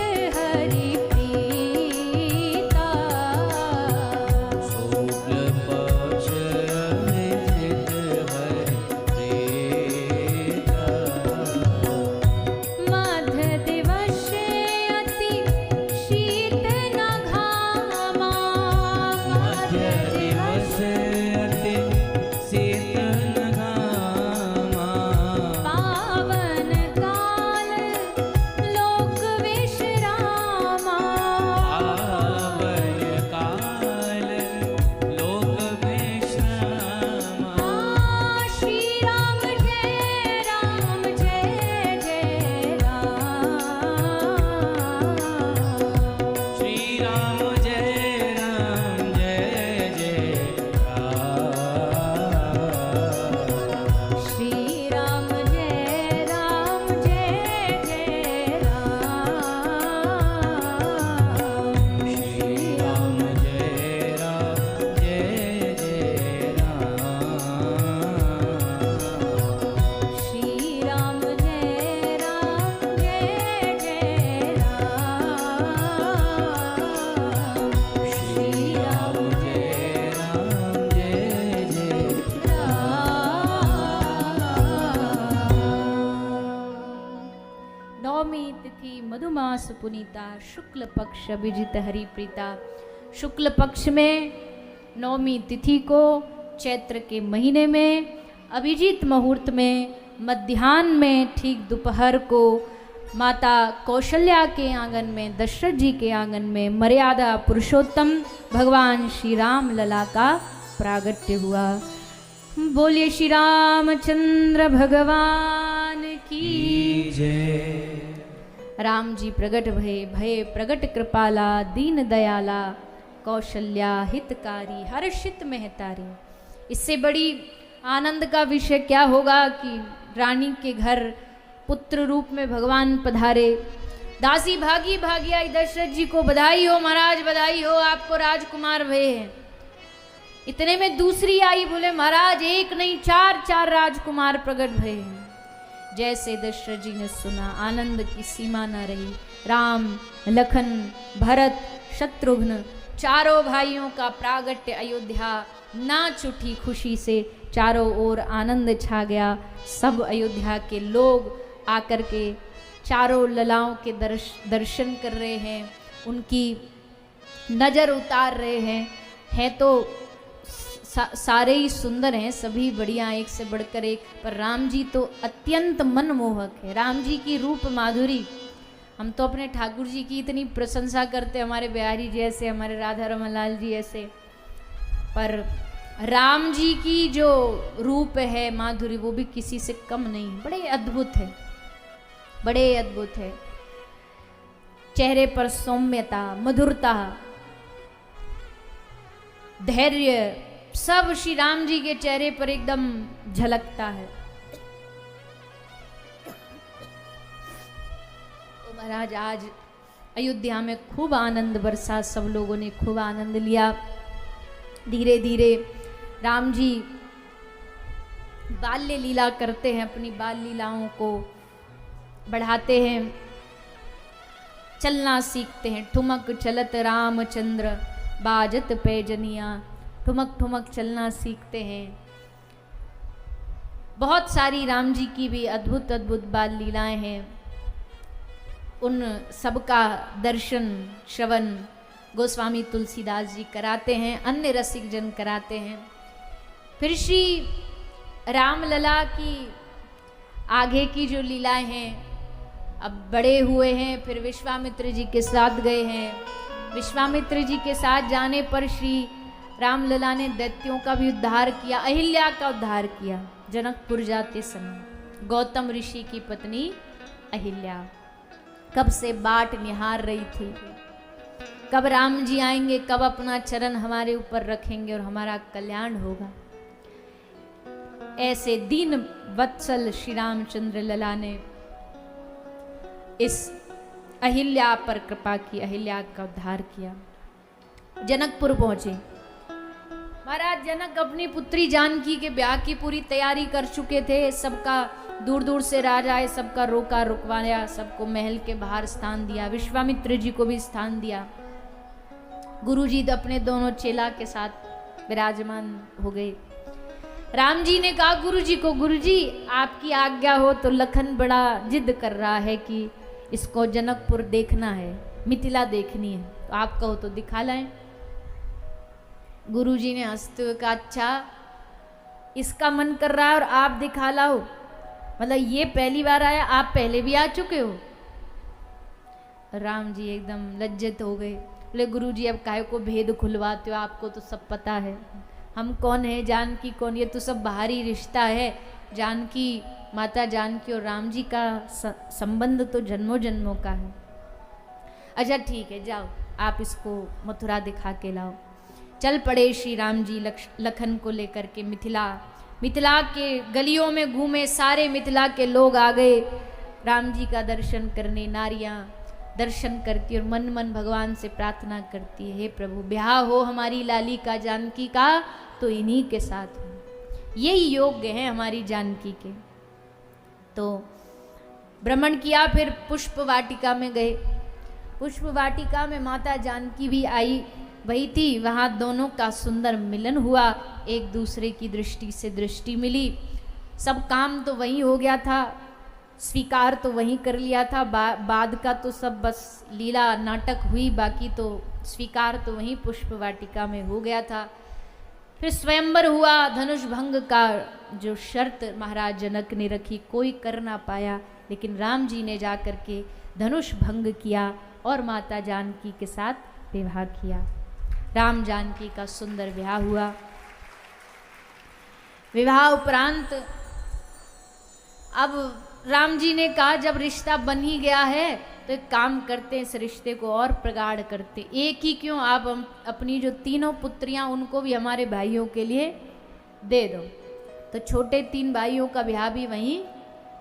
पुनीता शुक्ल पक्ष अभिजित हरि प्रीता। शुक्ल पक्ष में नवमी तिथि को चैत्र के महीने में अभिजीत मुहूर्त में मध्याह्न में ठीक दोपहर को माता कौशल्या के आंगन में दशरथ जी के आंगन में मर्यादा पुरुषोत्तम भगवान श्री राम लला का प्रागट्य हुआ। बोलिए श्री रामचंद्र भगवान की जय। राम जी प्रगट भये भये प्रगट कृपाला दीन दयाला कौशल्या हितकारी हर्षित महतारी। इससे बड़ी आनंद का विषय क्या होगा कि रानी के घर पुत्र रूप में भगवान पधारे। दासी भागी भागी आई दशरथ जी को बधाई हो महाराज बधाई हो आपको राजकुमार भये हैं। इतने में दूसरी आई बोले महाराज एक नहीं चार चार राजकुमार प्रकट भये हैं। जैसे दशरथ जी ने सुना आनंद की सीमा न रही। राम लखन भरत शत्रुघ्न चारों भाइयों का प्रागट्य अयोध्या नाच उठी खुशी से। चारों ओर आनंद छा गया। सब अयोध्या के लोग आकर के चारों ललाओं के दर्शन कर रहे हैं उनकी नज़र उतार रहे हैं। है तो सारे ही सुंदर हैं सभी बढ़िया एक से बढ़कर एक पर राम जी तो अत्यंत मनमोहक है। राम जी की रूप माधुरी हम तो अपने ठाकुर जी की इतनी प्रशंसा करते हमारे बिहारी जी ऐसे हमारे राधा रमन लाल जी ऐसे पर राम जी की जो रूप है माधुरी वो भी किसी से कम नहीं। बड़े अद्भुत है बड़े अद्भुत है। चेहरे पर सौम्यता मधुरता धैर्य सब श्री राम जी के चेहरे पर एकदम झलकता है। तो महाराज आज अयोध्या में खूब आनंद बरसा। सब लोगों ने खूब आनंद लिया। धीरे धीरे राम जी बाल्य लीला करते हैं अपनी बाल लीलाओं को बढ़ाते हैं चलना सीखते हैं। ठुमक चलत रामचंद्र बाजत पैजनिया ठुमक ठुमक चलना सीखते हैं। बहुत सारी राम जी की भी अद्भुत अद्भुत बाल लीलाएं हैं। उन सबका दर्शन श्रवण गोस्वामी तुलसीदास जी कराते हैं अन्य रसिक जन कराते हैं। फिर श्री रामलला की आगे की जो लीलाएं हैं अब बड़े हुए हैं फिर विश्वामित्र जी के साथ गए हैं। विश्वामित्र जी के साथ जाने पर श्री रामलला ने दैत्यों का भी उद्धार किया अहिल्या का उद्धार किया। जनकपुर जाते समय गौतम ऋषि की पत्नी अहिल्या कब से बाट निहार रही थी कब राम जी आएंगे कब अपना चरण हमारे ऊपर रखेंगे और हमारा कल्याण होगा। ऐसे दीन वत्सल श्री रामचंद्र लला ने इस अहिल्या पर कृपा की अहिल्या का उद्धार किया। जनकपुर पहुंचे। महाराज जनक अपनी पुत्री जानकी के ब्याह की पूरी तैयारी कर चुके थे। सबका दूर दूर से राजाए सबका रोका रुकवाया सबको महल के बाहर स्थान दिया। विश्वामित्र जी को भी स्थान दिया। गुरुजी अपने दोनों चेला के साथ विराजमान हो गए। राम जी ने कहा गुरुजी को गुरुजी आपकी आज्ञा हो तो लखन बड़ा जिद कर रहा है कि इसको जनकपुर देखना है मिथिला देखनी है तो आप कहो तो दिखा लाएं। गुरुजी ने हंसते हुए कहा अच्छा इसका मन कर रहा है और आप दिखा लाओ मतलब ये पहली बार आया आप पहले भी आ चुके हो। राम जी एकदम लज्जित हो गए। बोले गुरुजी अब काहे को भेद खुलवाते हो आपको तो सब पता है हम कौन है जानकी कौन ये तो सब बाहरी रिश्ता है। जानकी माता जानकी और राम जी का संबंध तो जन्मों जन्मों का है। अच्छा ठीक है जाओ आप इसको मथुरा दिखा के लाओ। चल पड़े श्री राम जी लखन को लेकर के मिथिला के गलियों में घूमे। सारे मिथिला के लोग आ गए राम जी का दर्शन करने। नारियां दर्शन करती और मन मन भगवान से प्रार्थना करती है हे प्रभु ब्याह हो हमारी लाली का जानकी का तो इन्हीं के साथ हो यही योग्य है हमारी जानकी के। तो भ्रमण किया फिर पुष्प वाटिका में गए। पुष्प वाटिका में माता जानकी भी आई वही थी। वहाँ दोनों का सुंदर मिलन हुआ। एक दूसरे की दृष्टि से दृष्टि मिली। सब काम तो वही हो गया था। स्वीकार तो वहीं कर लिया था, बाद का तो सब बस लीला नाटक हुई, बाकी तो स्वीकार तो वहीं पुष्प वाटिका में हो गया था। फिर स्वयंवर हुआ, धनुष भंग का जो शर्त महाराज जनक ने रखी कोई कर ना पाया, लेकिन राम जी ने जा कर के धनुष भंग किया और माता जानकी के साथ विवाह किया। राम जानकी का सुंदर विवाह हुआ। विवाह उपरांत अब राम जी ने कहा जब रिश्ता बन ही गया है तो एक काम करते हैं, इस रिश्ते को और प्रगाढ़ करते, एक ही क्यों, आप अपनी जो तीनों पुत्रियां उनको भी हमारे भाइयों के लिए दे दो। तो छोटे 3 भाइयों का ब्याह भी वहीं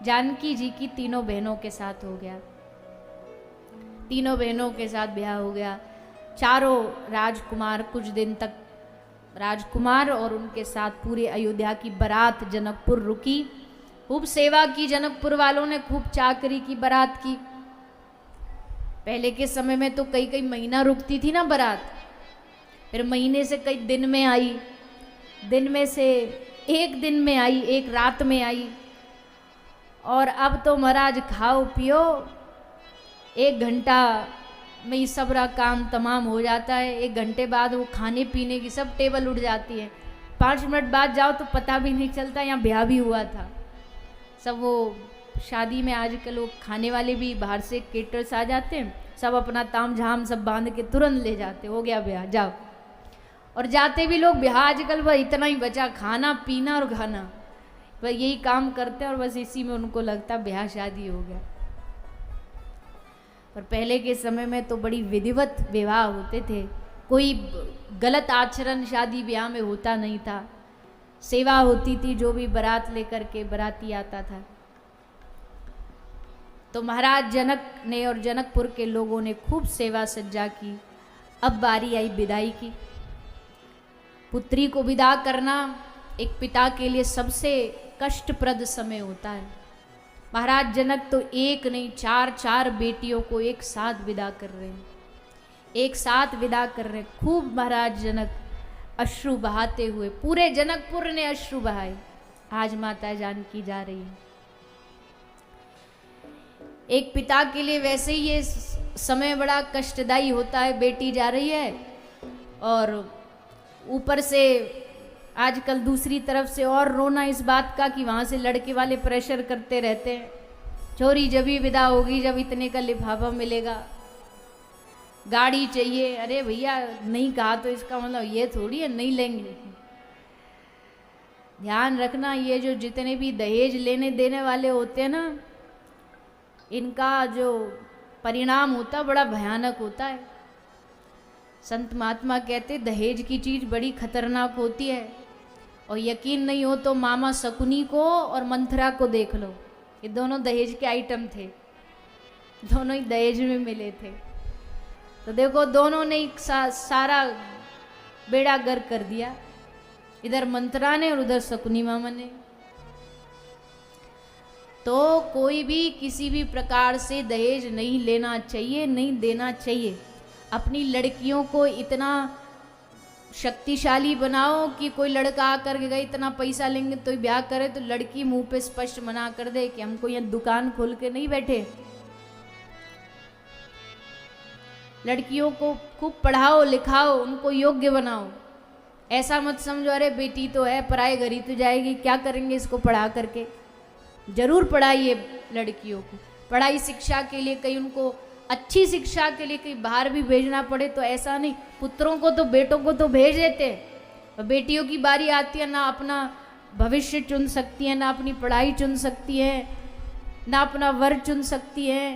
जानकी जी की तीनों बहनों के साथ हो गया। तीनों बहनों के साथ ब्याह हो गया। चारों राजकुमार कुछ दिन तक, राजकुमार और उनके साथ पूरे अयोध्या की बारात जनकपुर रुकी। खूब सेवा की जनकपुर वालों ने, खूब चाकरी की बारात की। पहले के समय में तो कई कई महीना रुकती थी ना बारात, फिर महीने से कई दिन में आई, दिन में से एक दिन में आई, एक रात में आई। और अब तो महाराज खाओ पियो, 1 घंटा में ये सब काम तमाम हो जाता है। 1 घंटे बाद वो खाने पीने की सब टेबल उठ जाती है। 5 मिनट बाद जाओ तो पता भी नहीं चलता यहाँ ब्याह भी हुआ था। सब वो शादी में आजकल वो खाने वाले भी बाहर से केटर्स आ जाते हैं, सब अपना ताम झाम सब बांध के तुरंत ले जाते, हो गया ब्याह जाओ। और जाते भी लोग ब्याह आजकल बस इतना ही बचा, खाना पीना और खाना, बस यही काम करते हैं और बस इसी में उनको लगता ब्याह शादी हो गया। पर पहले के समय में तो बड़ी विधिवत विवाह होते थे, कोई गलत आचरण शादी ब्याह में होता नहीं था। सेवा होती थी, जो भी बारात लेकर के बाराती आता था। तो महाराज जनक ने और जनकपुर के लोगों ने खूब सेवा सज्जा की। अब बारी आई विदाई की। पुत्री को विदा करना एक पिता के लिए सबसे कष्टप्रद समय होता है। महाराज जनक तो एक नहीं 4 बेटियों को एक साथ विदा कर रहे हैं, एक साथ विदा कर रहे हैं। खूब महाराज जनक अश्रु बहाते हुए, पूरे जनकपुर ने अश्रु बहाए। आज माता जानकी जा रही है। एक पिता के लिए वैसे ही ये समय बड़ा कष्टदायी होता है, बेटी जा रही है और ऊपर से आजकल दूसरी तरफ से और रोना इस बात का कि वहाँ से लड़के वाले प्रेशर करते रहते हैं, छोरी जब ही विदा होगी जब इतने का लिफाफा मिलेगा, गाड़ी चाहिए। अरे भैया नहीं कहा तो इसका मतलब ये थोड़ी है नहीं लेंगे। ध्यान रखना, ये जो जितने भी दहेज लेने देने वाले होते हैं ना, इनका जो परिणाम होता है बड़ा भयानक होता है। संत महात्मा कहते दहेज की चीज़ बड़ी खतरनाक होती है। और यकीन नहीं हो तो मामा शकुनी को और मंथरा को देख लो, ये दोनों दहेज के आइटम थे, दोनों ही दहेज में मिले थे। तो देखो दोनों ने सारा बेड़ा गर्क कर दिया, इधर मंथरा ने और उधर शकुनी मामा ने। तो कोई भी किसी भी प्रकार से दहेज नहीं लेना चाहिए, नहीं देना चाहिए। अपनी लड़कियों को इतना शक्तिशाली बनाओ कि कोई लड़का आकर के गए इतना पैसा लेंगे तो ब्याह करे, तो लड़की मुंह पे स्पष्ट मना कर दे कि हमको यहाँ दुकान खोल के नहीं बैठे। लड़कियों को खूब पढ़ाओ लिखाओ, उनको योग्य बनाओ। ऐसा मत समझो अरे बेटी तो है पराए घर ही तो जाएगी, क्या करेंगे इसको पढ़ा करके। जरूर पढ़ाइए लड़कियों को, पढ़ाई शिक्षा के लिए, कहीं उनको अच्छी शिक्षा के लिए कहीं बाहर भी भेजना पड़े तो ऐसा नहीं। पुत्रों को तो बेटों को तो भेज देते हैं, बेटियों की बारी आती है, ना अपना भविष्य चुन सकती है, ना अपनी पढ़ाई चुन सकती है, ना अपना वर चुन सकती है।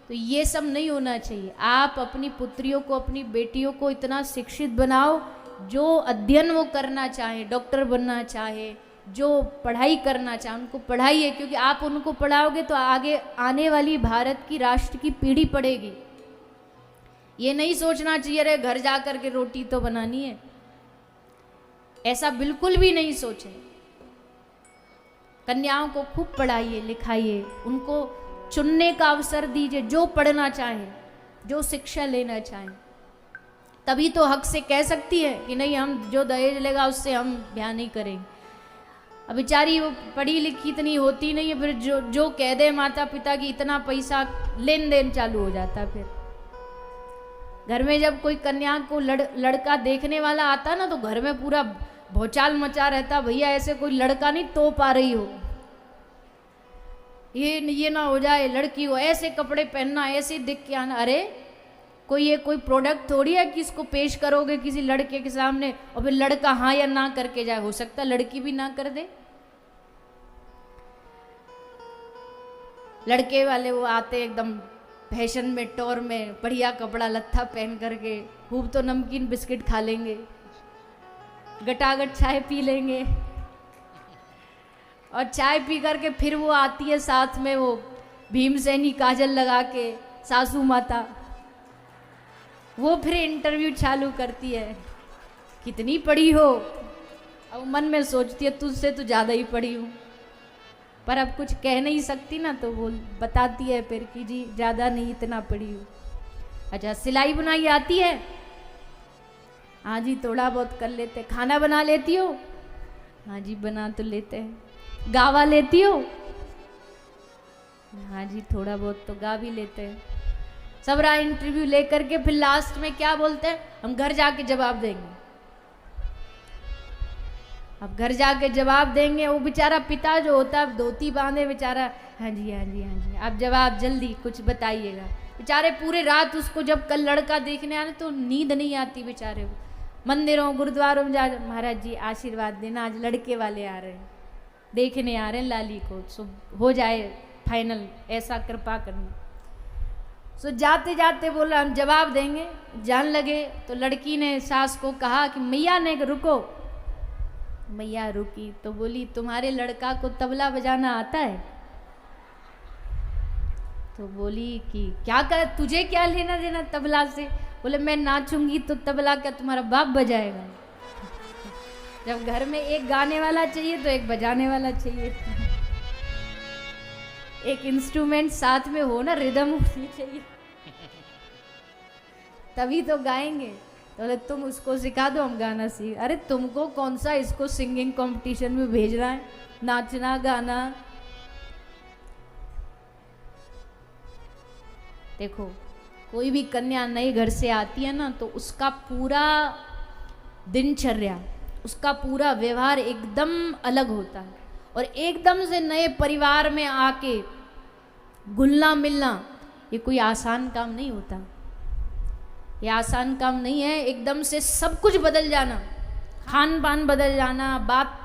तो ये सब नहीं होना चाहिए। आप अपनी पुत्रियों को, अपनी बेटियों को इतना शिक्षित बनाओ, जो अध्ययन वो करना चाहे, डॉक्टर बनना चाहे, जो पढ़ाई करना चाहे उनको पढ़ाइए, क्योंकि आप उनको पढ़ाओगे तो आगे आने वाली भारत की राष्ट्र की पीढ़ी पढ़ेगी। ये नहीं सोचना चाहिए अरे घर जा कर के रोटी तो बनानी है, ऐसा बिल्कुल भी नहीं सोचें। कन्याओं को खूब पढ़ाइए लिखाइए, उनको चुनने का अवसर दीजिए, जो पढ़ना चाहे, जो शिक्षा लेना चाहे। तभी तो हक से कह सकती है कि नहीं हम जो दहेज लेगा उससे हम ब्याह नहीं करेंगे। अब बेचारी वो पढ़ी लिखी इतनी होती नहीं है, फिर जो कह दे माता पिता की इतना पैसा लेन देन चालू हो जाता। फिर घर में जब कोई कन्या को लड़का देखने वाला आता ना, तो घर में पूरा भौचाल मचा रहता, भैया ऐसे कोई लड़का नहीं तो पा रही हो, ये ना हो जाए, लड़की हो ऐसे कपड़े पहनना, ऐसे दिख के आना। अरे ये कोई प्रोडक्ट थोड़ी है कि इसको पेश करोगे किसी लड़के के सामने और फिर लड़का हाँ या ना करके जाए, हो सकता है लड़की भी ना कर दे। लड़के वाले वो आते एकदम फैशन में, टौर में, बढ़िया कपड़ा लत्था पहन करके, खूब तो नमकीन बिस्किट खा लेंगे, गटागट चाय पी लेंगे, और चाय पी करके फिर वो आती है साथ में वो भीमसेनी काजल लगा के सासू माता, वो फिर इंटरव्यू चालू करती है, कितनी पढ़ी हो। अब मन में सोचती है तुझसे तो ज़्यादा ही पढ़ी हूँ, पर अब कुछ कह नहीं सकती ना, तो वो बताती है फिर कि जी ज़्यादा नहीं, इतना पढ़ी हूँ। अच्छा, सिलाई बुनाई आती है? हाँ जी थोड़ा बहुत कर लेते। खाना बना लेती हो? हाँ जी बना तो लेते हैं। गावा लेती हो? हाँ जी थोड़ा बहुत तो गा भी लेते हैं। सब रहा इंटरव्यू लेकर के, फिर लास्ट में क्या बोलते हैं, हम घर जाके जवाब देंगे। अब घर जाके जवाब देंगे, वो बेचारा पिता जो होता है धोती बांधे बेचारा, हाँ जी हाँ जी हाँ जी आप जवाब जल्दी कुछ बताइएगा। बेचारे पूरे रात उसको जब कल लड़का देखने आने तो नींद नहीं आती बेचारे को, मंदिरों गुरुद्वारों में जा, महाराज जी आशीर्वाद देना, आज लड़के वाले आ रहे हैं, देखने आ रहे हैं लाली को, सो हो जाए फाइनल, ऐसा कृपा करना। सो जाते जाते बोला हम जवाब देंगे। जान लगे तो लड़की ने सास को कहा कि मैया ने रुको। मैया रुकी तो बोली तुम्हारे लड़का को तबला बजाना आता है? तो बोली कि क्या कर, तुझे क्या लेना देना तबला से? बोले मैं नाचूंगी तो तबला क्या तुम्हारा बाप बजाएगा? जब घर में एक गाने वाला चाहिए तो एक बजाने वाला चाहिए, एक इंस्ट्रूमेंट साथ में हो ना, रिदम होनी चाहिए, तभी तो गाएंगे। तो बोले तुम उसको सिखा दो, हम गाना सीख। अरे तुमको कौन सा इसको सिंगिंग कंपटीशन में भेजना है, नाचना गाना। देखो कोई भी कन्या नए घर से आती है ना, तो उसका पूरा दिनचर्या, उसका पूरा व्यवहार एकदम अलग होता है, और एकदम से नए परिवार में आके घुलना मिलना ये कोई आसान काम नहीं होता। ये आसान काम नहीं है। एकदम से सब कुछ बदल जाना, खान पान बदल जाना, बात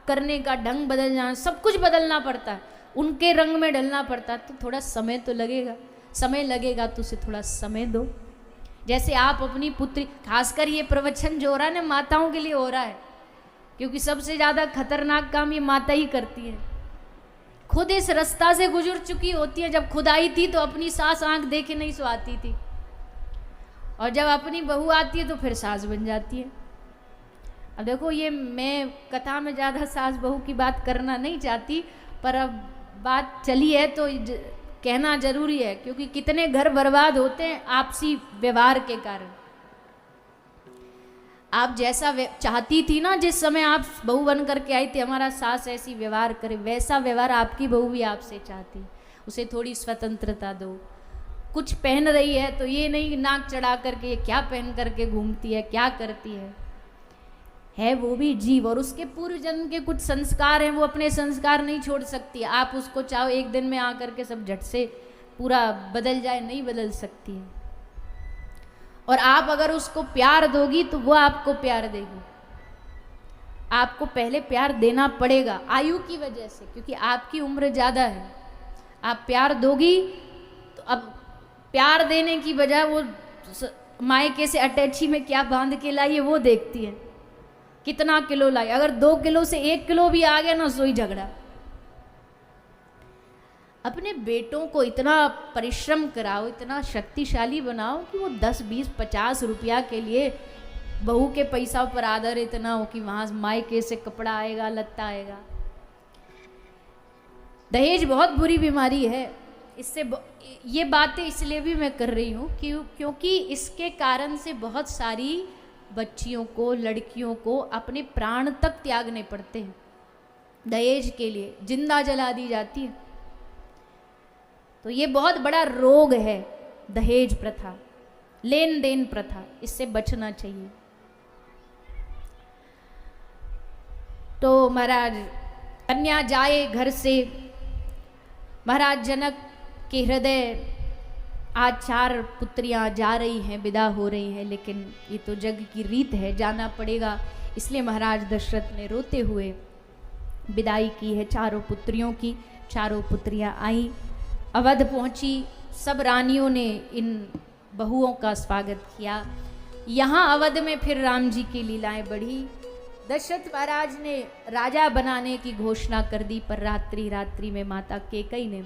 करने का ढंग बदल जाना, सब कुछ बदलना पड़ता है, उनके रंग में ढलना पड़ता है। तो थोड़ा समय तो लगेगा, समय लगेगा तो उसे थोड़ा समय दो। जैसे आप अपनी पुत्री, खासकर ये प्रवचन जो हो रहा है ना माताओं के लिए हो रहा है, क्योंकि सबसे ज़्यादा खतरनाक काम ये माता ही करती है। खुद इस रास्ता से गुजर चुकी होती है। जब खुद आई थी तो अपनी सास आंख देखे नहीं सोती थी, और जब अपनी बहू आती है तो फिर सास बन जाती है। अब देखो ये मैं कथा में ज़्यादा सास बहू की बात करना नहीं चाहती, पर अब बात चली है तो कहना जरूरी है, क्योंकि कितने घर बर्बाद होते हैं आपसी व्यवहार के कारण। आप जैसा चाहती थी ना, जिस समय आप बहू बन करके आई थी हमारा सास ऐसी व्यवहार करे, वैसा व्यवहार आपकी बहू भी आपसे चाहती। उसे थोड़ी स्वतंत्रता दो। कुछ पहन रही है तो ये नहीं नाक चढ़ा करके ये क्या पहन करके घूमती है, क्या करती है वो भी जीव, और उसके पूर्व जन्म के कुछ संस्कार हैं, वो अपने संस्कार नहीं छोड़ सकती। आप उसको चाहो एक दिन में आकर के सब झट से पूरा बदल जाए, नहीं बदल सकती है। और आप अगर उसको प्यार दोगी तो वो आपको प्यार देगी। आपको पहले प्यार देना पड़ेगा आयु की वजह से, क्योंकि आपकी उम्र ज़्यादा है। आप प्यार दोगी तो अब प्यार देने की बजाय वो मायके से अटैची में क्या बांध के लाई है वो देखती है, कितना किलो लाई। अगर 2 किलो से 1 किलो भी आ गया ना, सोई झगड़ा। अपने बेटों को इतना परिश्रम कराओ, इतना शक्तिशाली बनाओ कि वो 10, 20, 50 रुपया के लिए बहू के पैसा पर आदर इतना हो कि वहाँ मायके से कपड़ा आएगा, लत्ता आएगा। दहेज बहुत बुरी बीमारी है। इससे ये बातें इसलिए भी मैं कर रही हूँ क्योंकि इसके कारण से बहुत सारी बच्चियों को, लड़कियों को अपने प्राण तक त्यागने पड़ते हैं। दहेज के लिए जिंदा जला दी जाती है। तो ये बहुत बड़ा रोग है दहेज प्रथा, लेन देन प्रथा, इससे बचना चाहिए। तो महाराज कन्या जाए घर से, महाराज जनक के हृदय आज 4 पुत्रियां जा रही हैं, विदा हो रही हैं, लेकिन ये तो जग की रीत है, जाना पड़ेगा। इसलिए महाराज दशरथ ने रोते हुए विदाई की है 4 पुत्रियों की। 4 पुत्रियां आई, अवध पहुंची, सब रानियों ने इन बहुओं का स्वागत किया। यहाँ अवध में फिर राम जी की लीलाएं बढ़ी। दशरथ महाराज ने राजा बनाने की घोषणा कर दी, पर रात्रि रात्रि में माता कैकेयी ने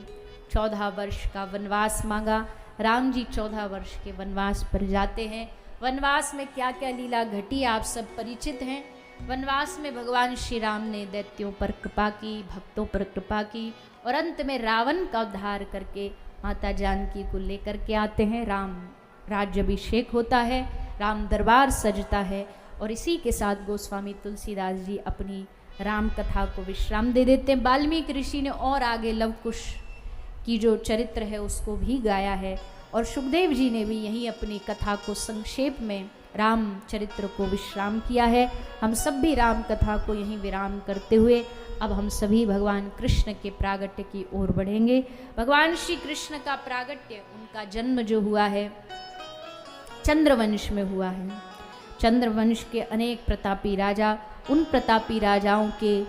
14 वर्ष का वनवास मांगा। राम जी 14 वर्ष के वनवास पर जाते हैं। वनवास में क्या क्या लीला घटी आप सब परिचित हैं। वनवास में भगवान श्री राम ने दैत्यों पर कृपा की, भक्तों पर कृपा की, और अंत में रावण का उद्धार करके माता जानकी को लेकर के आते हैं। राम राज्याभिषेक होता है, राम दरबार सजता है, और इसी के साथ गोस्वामी तुलसीदास जी अपनी राम कथा को विश्राम दे देते हैं। वाल्मीकि ऋषि ने और आगे लव कुश की जो चरित्र है उसको भी गाया है, और सुखदेव जी ने भी यहीं अपनी कथा को संक्षेप में राम चरित्र को विश्राम किया है। हम सब भी राम कथा को यहीं विराम करते हुए अब हम सभी भगवान कृष्ण के प्रागट्य की ओर बढ़ेंगे। भगवान श्री कृष्ण का प्रागट्य, उनका जन्म जो हुआ है चंद्रवंश में हुआ है। चंद्रवंश के अनेक प्रतापी राजा, उन प्रतापी राजाओं के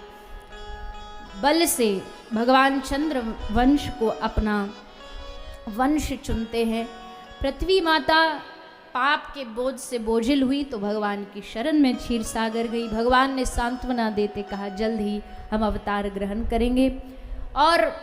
बल से भगवान चंद्रवंश को अपना वंश चुनते हैं। पृथ्वी माता पाप के बोझ से बोझिल हुई तो भगवान की शरण में क्षीर सागर गई। भगवान ने सांत्वना देते कहा जल्द ही हम अवतार ग्रहण करेंगे, और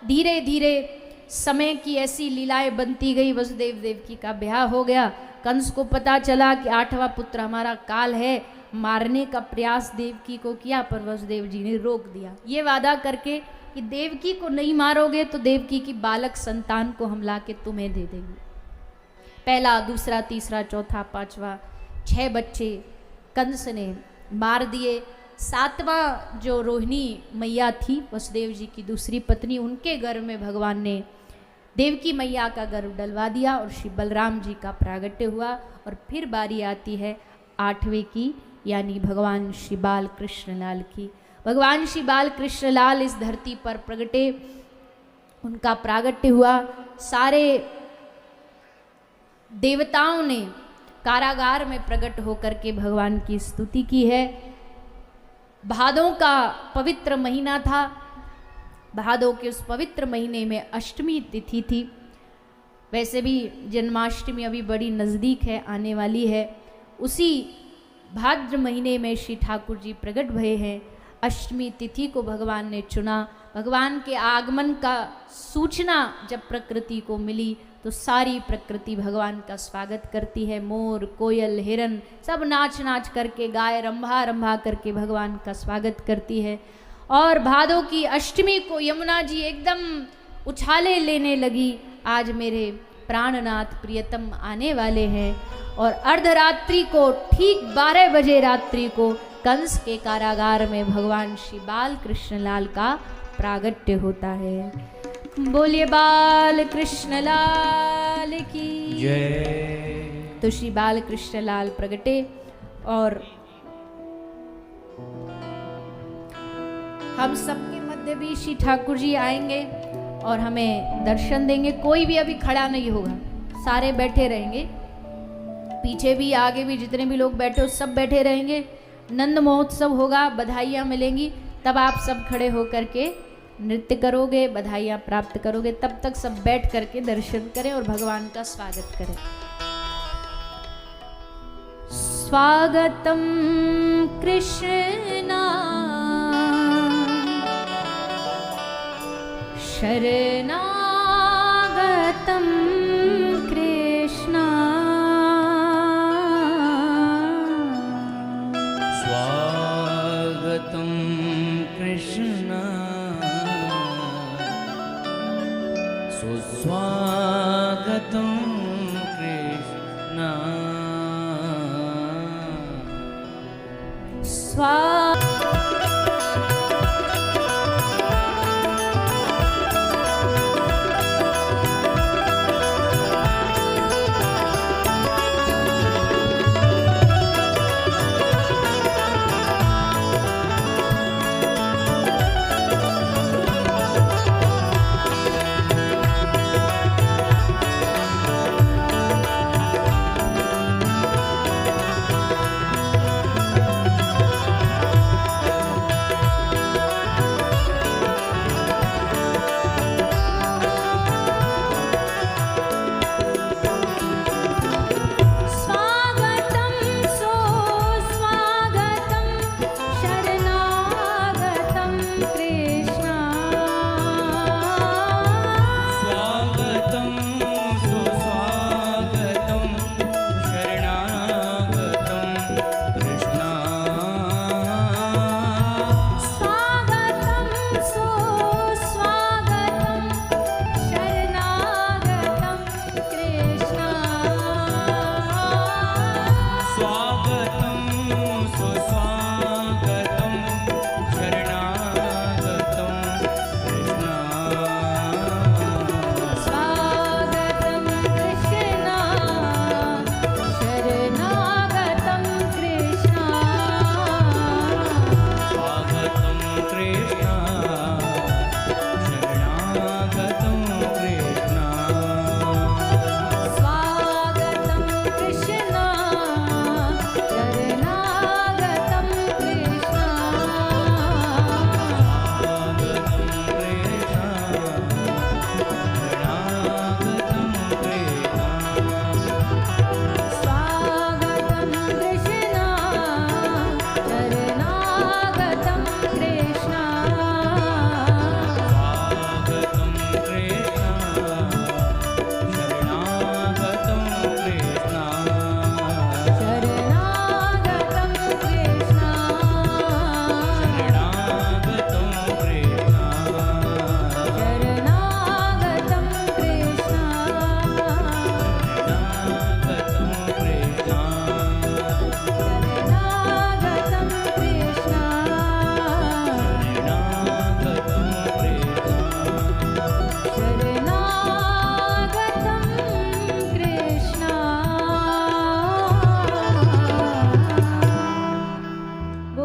धीरे धीरे समय की ऐसी लीलाएं बनती गई। वसुदेव देवकी का ब्याह हो गया। कंस को पता चला कि 8वां पुत्र हमारा काल है, मारने का प्रयास देवकी को किया, पर वसुदेव जी ने रोक दिया, ये वादा करके कि देवकी को नहीं मारोगे तो देवकी की बालक संतान को हम ला के तुम्हें दे देंगे। पहला, दूसरा, तीसरा, चौथा, 5वां 6 बच्चे कंस ने मार दिए। 7वां जो रोहिणी मैया थी वसुदेव जी की दूसरी पत्नी, उनके गर्भ में भगवान ने देवकी मैया का गर्भ डलवा दिया और श्री बलराम जी का प्रागट्य हुआ। और फिर बारी आती है 8वें की, यानी भगवान श्री बाल कृष्ण लाल की। भगवान श्री बाल कृष्ण लाल इस धरती पर प्रगटे, उनका प्रागट्य हुआ। सारे देवताओं ने कारागार में प्रकट होकर के भगवान की स्तुति की है। भादों का पवित्र महीना था। भादों के उस पवित्र महीने में अष्टमी तिथि थी। वैसे भी जन्माष्टमी अभी बड़ी नज़दीक है, आने वाली है। उसी भाद्र महीने में श्री ठाकुर जी प्रकट भये हैं। अष्टमी तिथि को भगवान ने चुना। भगवान के आगमन का सूचना जब प्रकृति को मिली तो सारी प्रकृति भगवान का स्वागत करती है। मोर, कोयल, हिरन सब नाच नाच करके, गाय रंभा रंभा करके भगवान का स्वागत करती है। और भादों की अष्टमी को यमुना जी एकदम उछाले लेने लगी, आज मेरे प्राणनाथ प्रियतम आने वाले हैं। और अर्धरात्रि को ठीक 12 बजे रात्रि को कंस के कारागार में भगवान श्री बाल कृष्ण लाल का प्रागट्य होता है। बोलिए बाल कृष्ण लाल की जय। तो श्री बाल कृष्ण लाल प्रगटे और हम सबके मध्य भी श्री ठाकुर जी आएंगे और हमें दर्शन देंगे। कोई भी अभी खड़ा नहीं होगा, सारे बैठे रहेंगे। पीछे भी आगे भी जितने भी लोग बैठे हो सब बैठे रहेंगे। नंद महोत्सव होगा, बधाइयाँ मिलेंगी, तब आप सब खड़े होकर के नृत्य करोगे, बधाइयाँ प्राप्त करोगे। तब तक सब बैठ करके दर्शन करें और भगवान का स्वागत करें। स्वागतम कृष्णा शरणागतम कृष्णा स्वागतं कृष्ण सुस्वागतं कृष्ण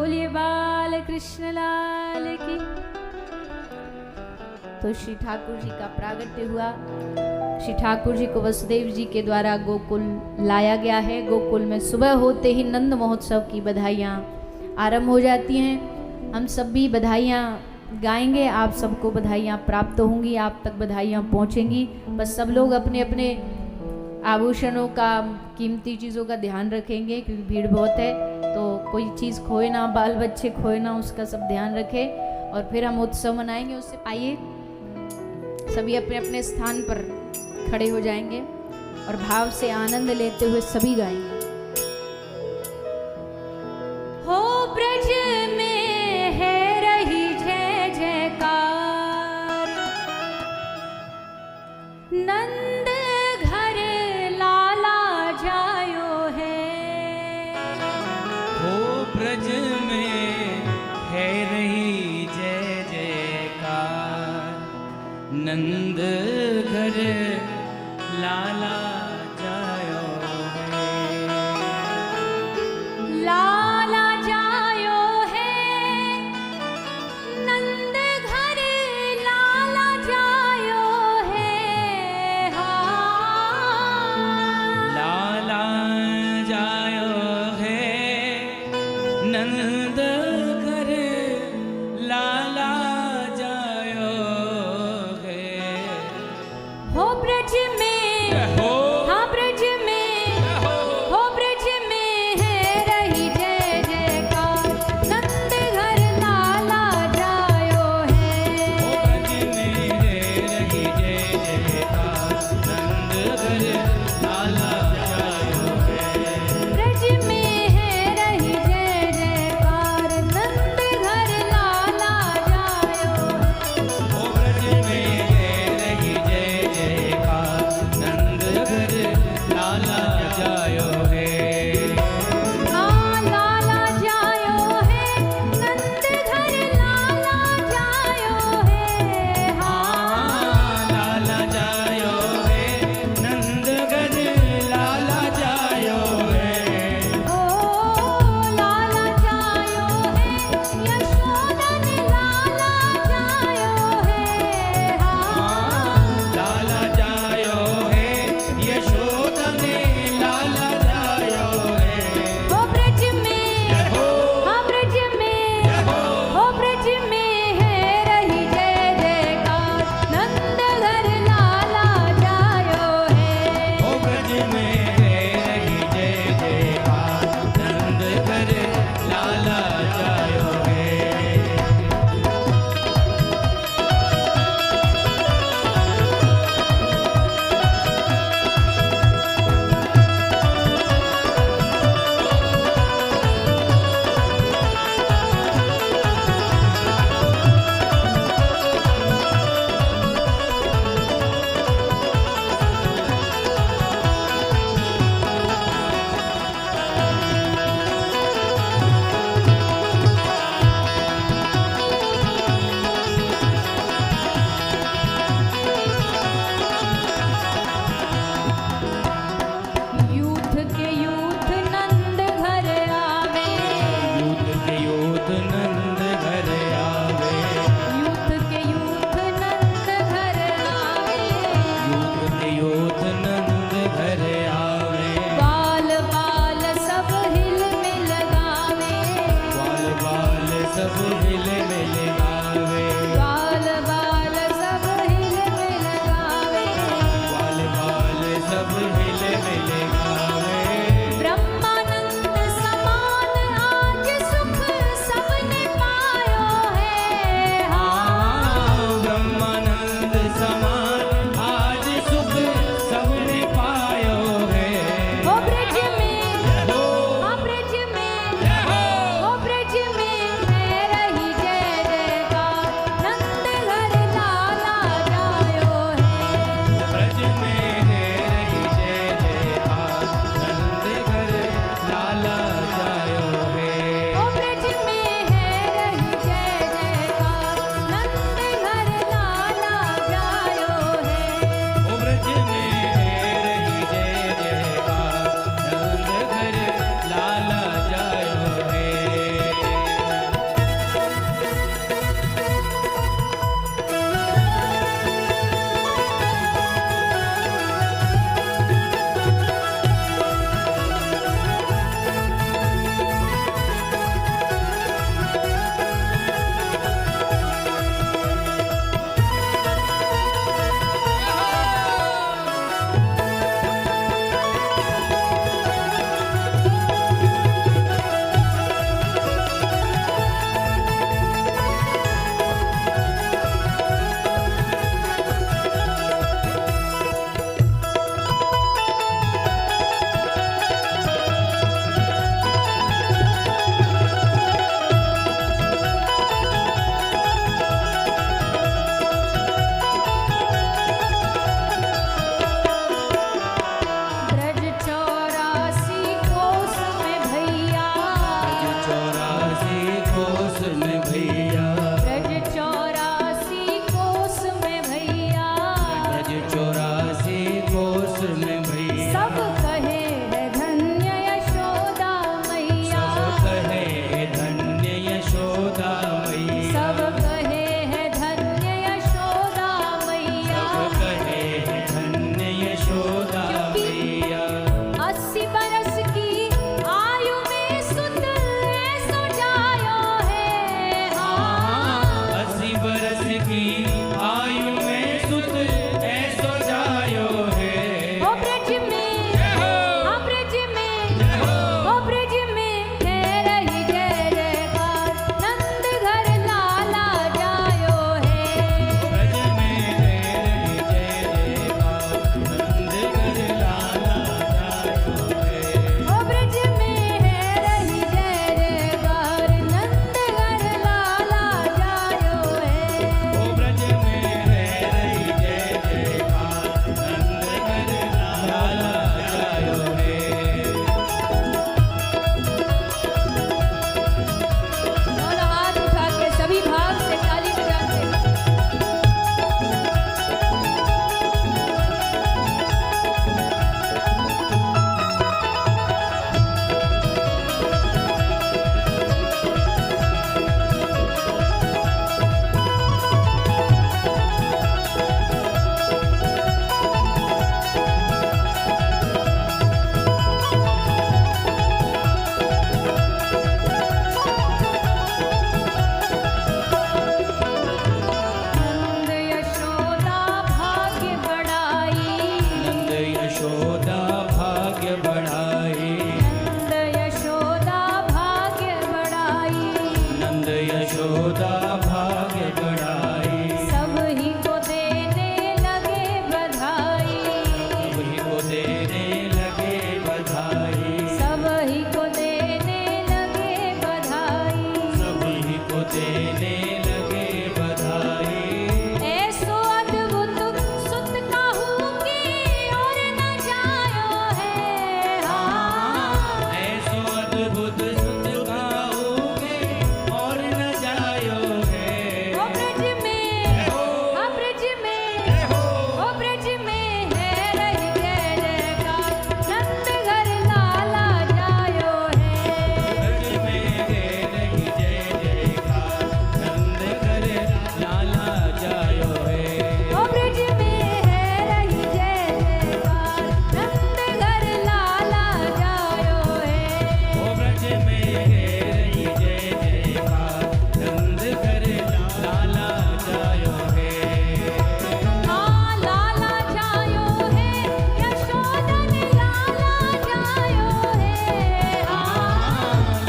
बोलिए बाल कृष्ण लाल की। तो श्री ठाकुर जी का प्रागट्य हुआ। श्री ठाकुर जी को वसुदेव जी के द्वारा गोकुल लाया गया है। गोकुल में सुबह होते ही नंद महोत्सव की बधाइयाँ आरंभ हो जाती हैं। हम सब भी बधाइयाँ गाएंगे, आप सबको बधाइयाँ प्राप्त होंगी, आप तक बधाइयाँ पहुँचेंगी। बस सब लोग अपने अपने आभूषणों का, कीमती चीज़ों का ध्यान रखेंगे क्योंकि भीड़ बहुत है, तो कोई चीज़ खोए ना, बाल बच्चे खोए ना, उसका सब ध्यान रखें और फिर हम उत्सव मनाएंगे। उससे आइए सभी अपने अपने स्थान पर खड़े हो जाएंगे और भाव से आनंद लेते हुए सभी गाएंगे। हो ब्रज में है रही जय जयकार, नंद घर लाला जायो है। हो ब्रज में है रही जय जयकार, नंद घर लाला जायो है। लाला जायो है, नंद घर लाला जायो है। लाला जायो है, नंद घर लाला जायो है। हो ब्रज में, हो हाँ ब्रज में, हो ब्रज में है रही जय जयकार, नंद घर लाला जायो है। ब्रज में रही जय जयकार, नंद घर लाला जायो है। ब्रज में है रही जय जयकार, नंद घर लाला जायो है। ओ ब्रज में रही जय जयकार, नंद घर लाला जायो है। हाँ लाला जायो है, नंद घर लाला जायो है। हाँ लाला जायो है, नंद घर लाला जायो है। ओ लाला जायो है, यशोदन लाला जायो है। हाँ लाला जायो है, यशोदन लाला जायो है। हो ब्रज में, हाँ ब्रज में, हो ब्रज में है रही जय जयकार, नंद घर लाला जायो है। ओ ब्रज में रही जय जयकार, नंद घर लाला जायो है। यूथ के यूथ नंद घर आवे, यूथ के यूथ नंद घर आवे। यूथ के यूथ नंद घर आवे। यूथ के यूथ नंद घर आवे। बाल बाल सब हिल मिल गावे, बाल बाल सब हिल मिल गावे। बाल बाल सब हिल मिल गावे। बाल बाल सब हिल मिल गावे। ब्रह्मानंद समान आज सुख सबने पायो है। हाँ ब्रह्मानंद समान आज सुख सबने पायो है। हो ब्रज में, हो हाँ ब्रज में, हो ब्रज में है रही में भैया, ब्रज 84 कोस में भैया, ब्रज 84 कोस में भैया, सब कहे है धन्य यशोदा मैया, सब कहे है धन्य यशोदा मैया, सब कहे है धन्य यशोदा मैया। सब कहे है धन्य यशोदा मैया। 80 बरस की आयु में सुत ऐसो जायो है, हाँ 80 बरस की आयु में सुत ऐसो जायो है। ओ ब्रज में, हाँ ब्रज में, ओ ब्रज में है रही जय जयकार, नंद घर लाला जायो है। ब्रज में है रही जय जयकार, नंद घर लाला जायो है। ओ ब्रज में है रही जय जयकार, नंद घर लाला जायो है। ओ ब्रज में है रही जय जयकार, नंद घर लाला जायो है। दोनों हाथ उठा के सभी भाव से ताली बजाते हैं। नंद यशोदा भाग्य बढ़ाई, नंद यशोदा भाग्य बढ़ाए, नंद यशोदा भाग्य बढ़ाई, नंद यशोदा भाग्य बढ़ाए। सब ही को देने लगे बधाई, वही को देने लगे बधाई, सब ही को देने लगे बधाई। सभी को देने लगे बधाई। ऐसो अद्भुत सुत काहू की और न जायो है, हाँ ऐसो अद्भुत सुत गाओगे और न जायो है। ओ ब्रज में, हाँ ब्रज में, ओ ब्रज में है रही जय जयकार, नंद घर लाला जायो है। ब्रज में है रही जय जयकार, नंद घर लाला जायो है। ओ ब्रज में है रही जय जयकार, नंद घर लाला जायो है। ओ ब्रज में है रही जय जयकार, नंद घर लाला जायो है। हाँ लाला जायो है, यशोदन लाला जायो है, हाँ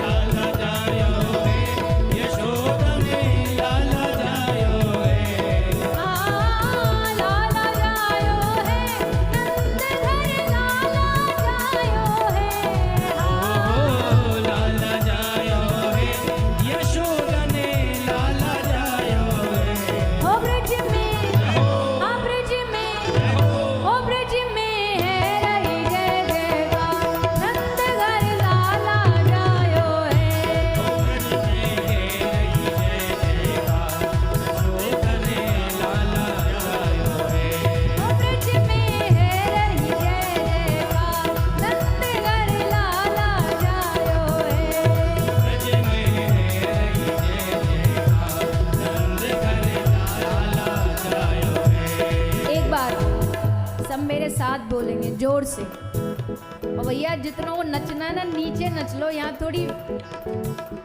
लाला जायो है, यशोदा में लाला जायो है। हाँ लाला जायो है, नंद घर लाला जायो है, हाँ ओ लाला जायो है, यशोदा ने लाला जायो है। ओ ब्रज में, हाँ ब्रज में, ओ ब्रज में है रही जय जयकार, नंद घर लाला जायो है। ब्रज में है रही जय जयकार, यशोदा ने लाला जायो है। ओ ब्रज में है रही जय जयकार, नंद घर लाला जायो है। ब्रज में है रही जय जयकार, नंद घर लाला जायो है। एक बार सब मेरे साथ बोलेंगे जोर से। और भैया जितना को नचना है ना नीचे नच लो, यहाँ थोड़ी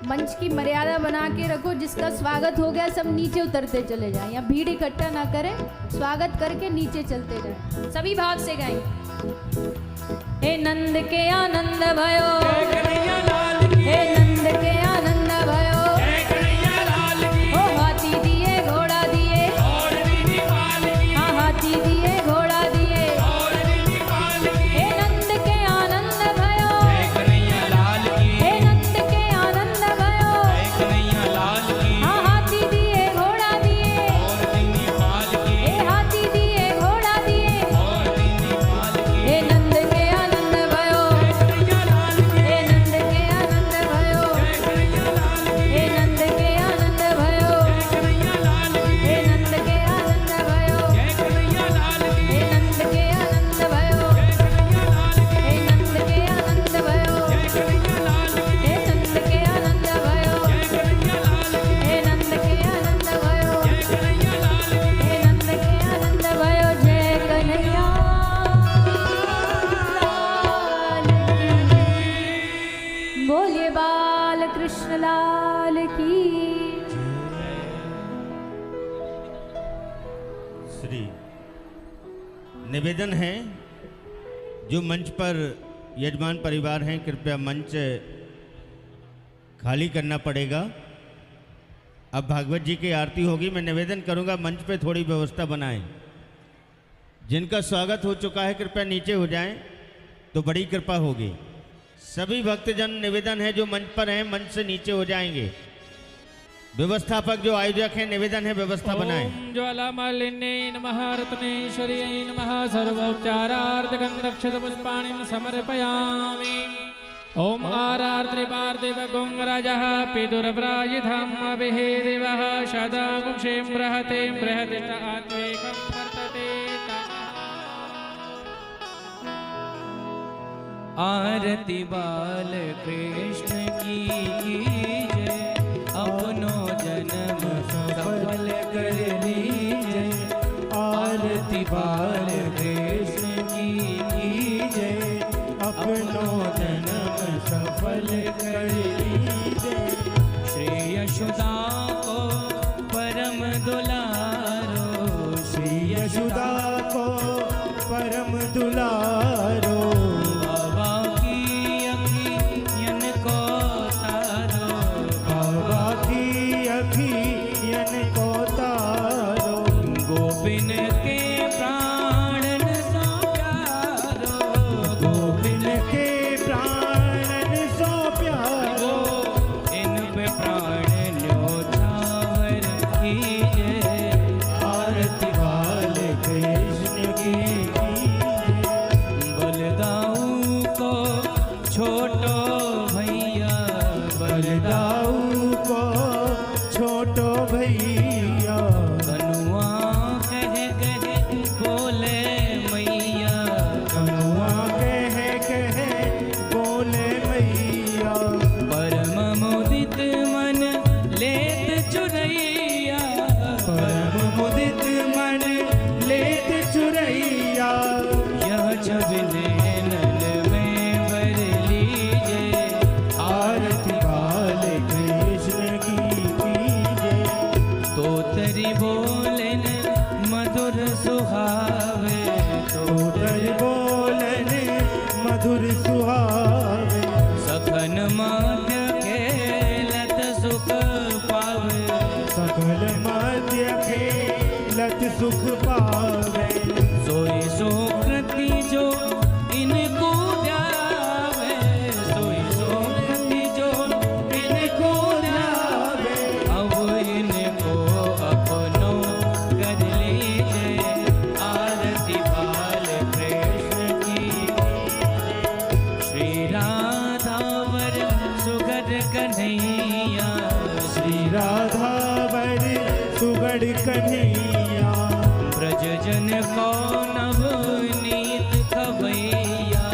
मंच की मर्यादा बना के रखो। जिसका स्वागत हो गया सब नीचे उतरते चले जाएं, यहाँ भीड़ इकट्ठा ना करें, स्वागत करके नीचे चलते जाएं। सभी भाव से गाएं। हे नंद के आनंद भयो, जय कन्हैया लाल की, हे नंद के आनंद भयो, जय कन्हैया लाल की, ओ हाथी दिए घोड़ा दिए, और दीदी पाल की, हाँ हाथी दिए घोड़ा दिए, और दीदी पाल की, हे नंद के आनंद भयो, जय कन्हैया लाल की, हे नंद के आनंद भयो, जय कन्हैया लाल की, हाँ हाथी दिए घोड़ा दिए, और दीदी पाल की, हे हाथी दिए घोड़ा दिए, और दीदी पाल की, हे नंद के आनंद भयो, जय कन्हैया लाल की, हे नंद के आनंद भयो, जय कन्हैया लाल की, हे नंद के श्री निवेदन है, जो मंच पर यजमान परिवार हैं कृपया मंच खाली करना पड़ेगा। अब भागवत जी की आरती होगी, मैं निवेदन करूंगा मंच पे थोड़ी व्यवस्था बनाएं। जिनका स्वागत हो चुका है कृपया नीचे हो जाएं तो बड़ी कृपा होगी। सभी भक्तजन निवेदन है जो मंच पर हैं मंच से नीचे हो जाएंगे। व्यवस्थापक जो आयोजक हैं निवेदन है व्यवस्था बनाएं। ओम ज्वालामालिन्ये नमः रत्नेश्वर्यै नमः सर्वोपचारार्थगन्धक्षत पुष्पाणिं समर्पयामि। ओम आरार्द्रे पार्थिव गोंगराजः पितुर्व्राजिधाम्भिः देवः सदामुक्षें बृहते बृहदिष्ट आत्मेकं वर्तते। आरती बाल कृष्ण की जय, अपनो जन्म सफल कर लीजिए। आरती बाल कृष्ण की जय, अपनो जन्म सफल कर लीजिए। श्री यशोदा को परम दुलारो, श्री यशोदा को परम दुलारो, बाबा की अखियन को तारो, बाबा की अखियन को तारो। गोपिन के प्राणन सो प्यारो, गोपिन के प्राणन सो प्यारो, इन पे प्राण न्योछावर कीजिए। आरती बाल कृष्ण की बलदाऊ को छोटो भैया, बलदाऊ को छोटो भैया, कनुआ कह कह बोले मैया। कनुआ कह बोले मैया। परम मुदित मन लेत चुरैया, परम मुदित मन लेत चुरैया, यह छबिने नल में भर लीजिए। आरती बाल कृष्ण की जय। तोतरी बोलन मधुर सुहावे, तोतर बोलन मधुर सुहावे, सखन माध्य खेलत सुख पावे। सकल मध्य खेलत सुख पावे। सोई सो कृति जो इनको ध्यावे, सोई सो कृति जो इनको ध्यावे। अब इनको अपनो कर लीजिए। आरती बाल कृष्ण की, श्री राधावर सुगत कन्हैया, श्री राधावर सुगढ़ कन्हैया, ब्रज जन को नवनीत खवैया।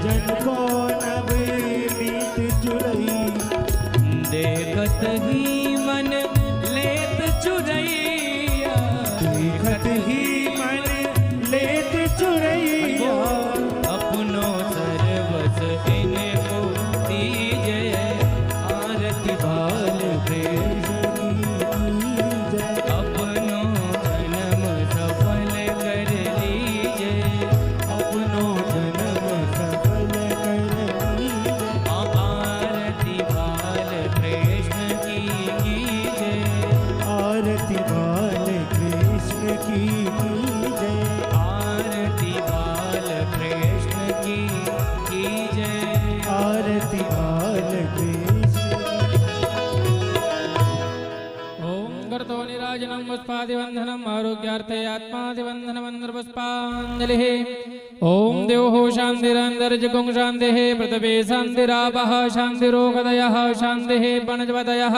जन को नवनीत चुरई, देखत ही मन लेत चुरैया, देखत ही मन लेत चुरैया। अपनो सर्वस इनको दीजिए। आरती बाल कृष्ण की जय। अपनो जन्म सफल कर लीजिए। अपनो जन्म सफल कर लीजिए। आरती बाल कृष्ण की जय, आरती बाल कृष्ण की जय। आरती बाल कृष्ण की जय। आरती बाल कृष्ण ओम गर्तो निराजनं पुष्पादिवंदनम् आरोग्यार्थे आत्मादिवंदनमन्त्रपुष्पाञ्जलिः। ओम देवो शान्तिरन्तर्जगुं शान्तिः, पृथिवी शान्तिरापः शान्तिरोगदयः शान्तिः, वनजपतयः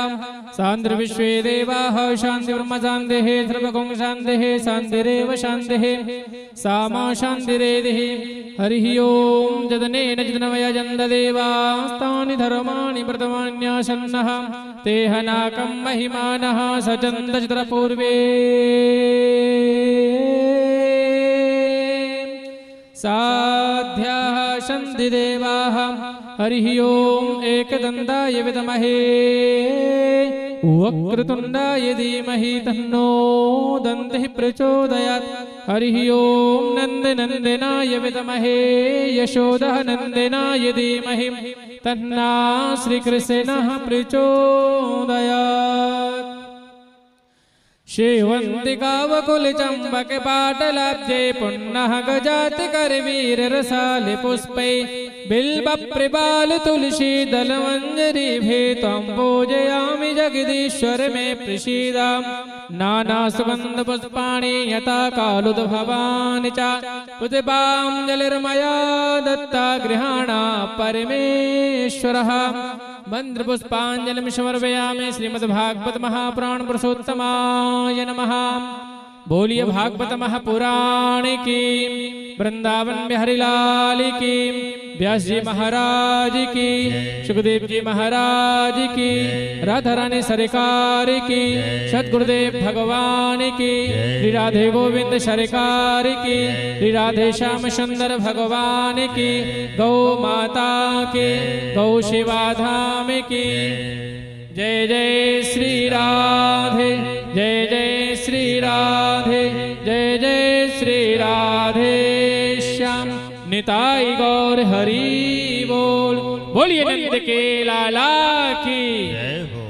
शान्तिर्विश्वे देवाः शान्तिर्ब्रह्म शान्तिः, सर्वगुं शान्तिः शान्तिरेव शान्तिः, सामा शान्तिरेधिः। हरिः ओम जदनेन जितनमयजन्त देवास्तानि धर्माणि व्रतमान्यासन्नः, ते हनाकं महिमानः सचन्त चित्रपूर्वे। साध्याः सन्ति देवाः। हरिः ओम एकदन्ताय विद्महे वक्रतुण्डाय धीमहि तन्नो दन्तिः प्रचोदयात् हरिः ओं नन्दनन्दनाय विद्महे यशोदानन्दनाय धीमहि तन्ना श्रीकृष्णः प्रचोदयात् शेवन्तिकावकुलचम्बकपाटलाब्जे पुन्नः गजाति करवीररसाले पुष्पै बिल्बप्रिबालतुलसी दलमञ्जरीभे त्वं पूजयामि जगदीश्वर मे प्रसीदा नानासुगन्धपुष्पाणि यथा कालुद्भवानि च पुष्पाञ्जलिर्मया दत्ता गृहाणा परमेश्वरः मन्त्रपुष्पाञ्जलिं समर्पयामि श्रीमद्भागवत महापुराण पुरुषोत्तमाय नमः। बोलिए भागवत महापुराण की, वृंदावन बिहारी लाल की, व्यास जी महाराज की, सुखदेव जी महाराज की, राधा रानी सरकार की, सतगुरुदेव भगवान की, श्री राधे गोविंद सरकार की, श्री राधे श्याम सुंदर भगवान की, गौ माता की, गौ शिवा धाम की। जय जय श्री राधे, जय जय श्री राधे, जय जय श्री राधे श्याम। निताई गौर हरि बोल। बोलिए नंद के लाला की जय हो।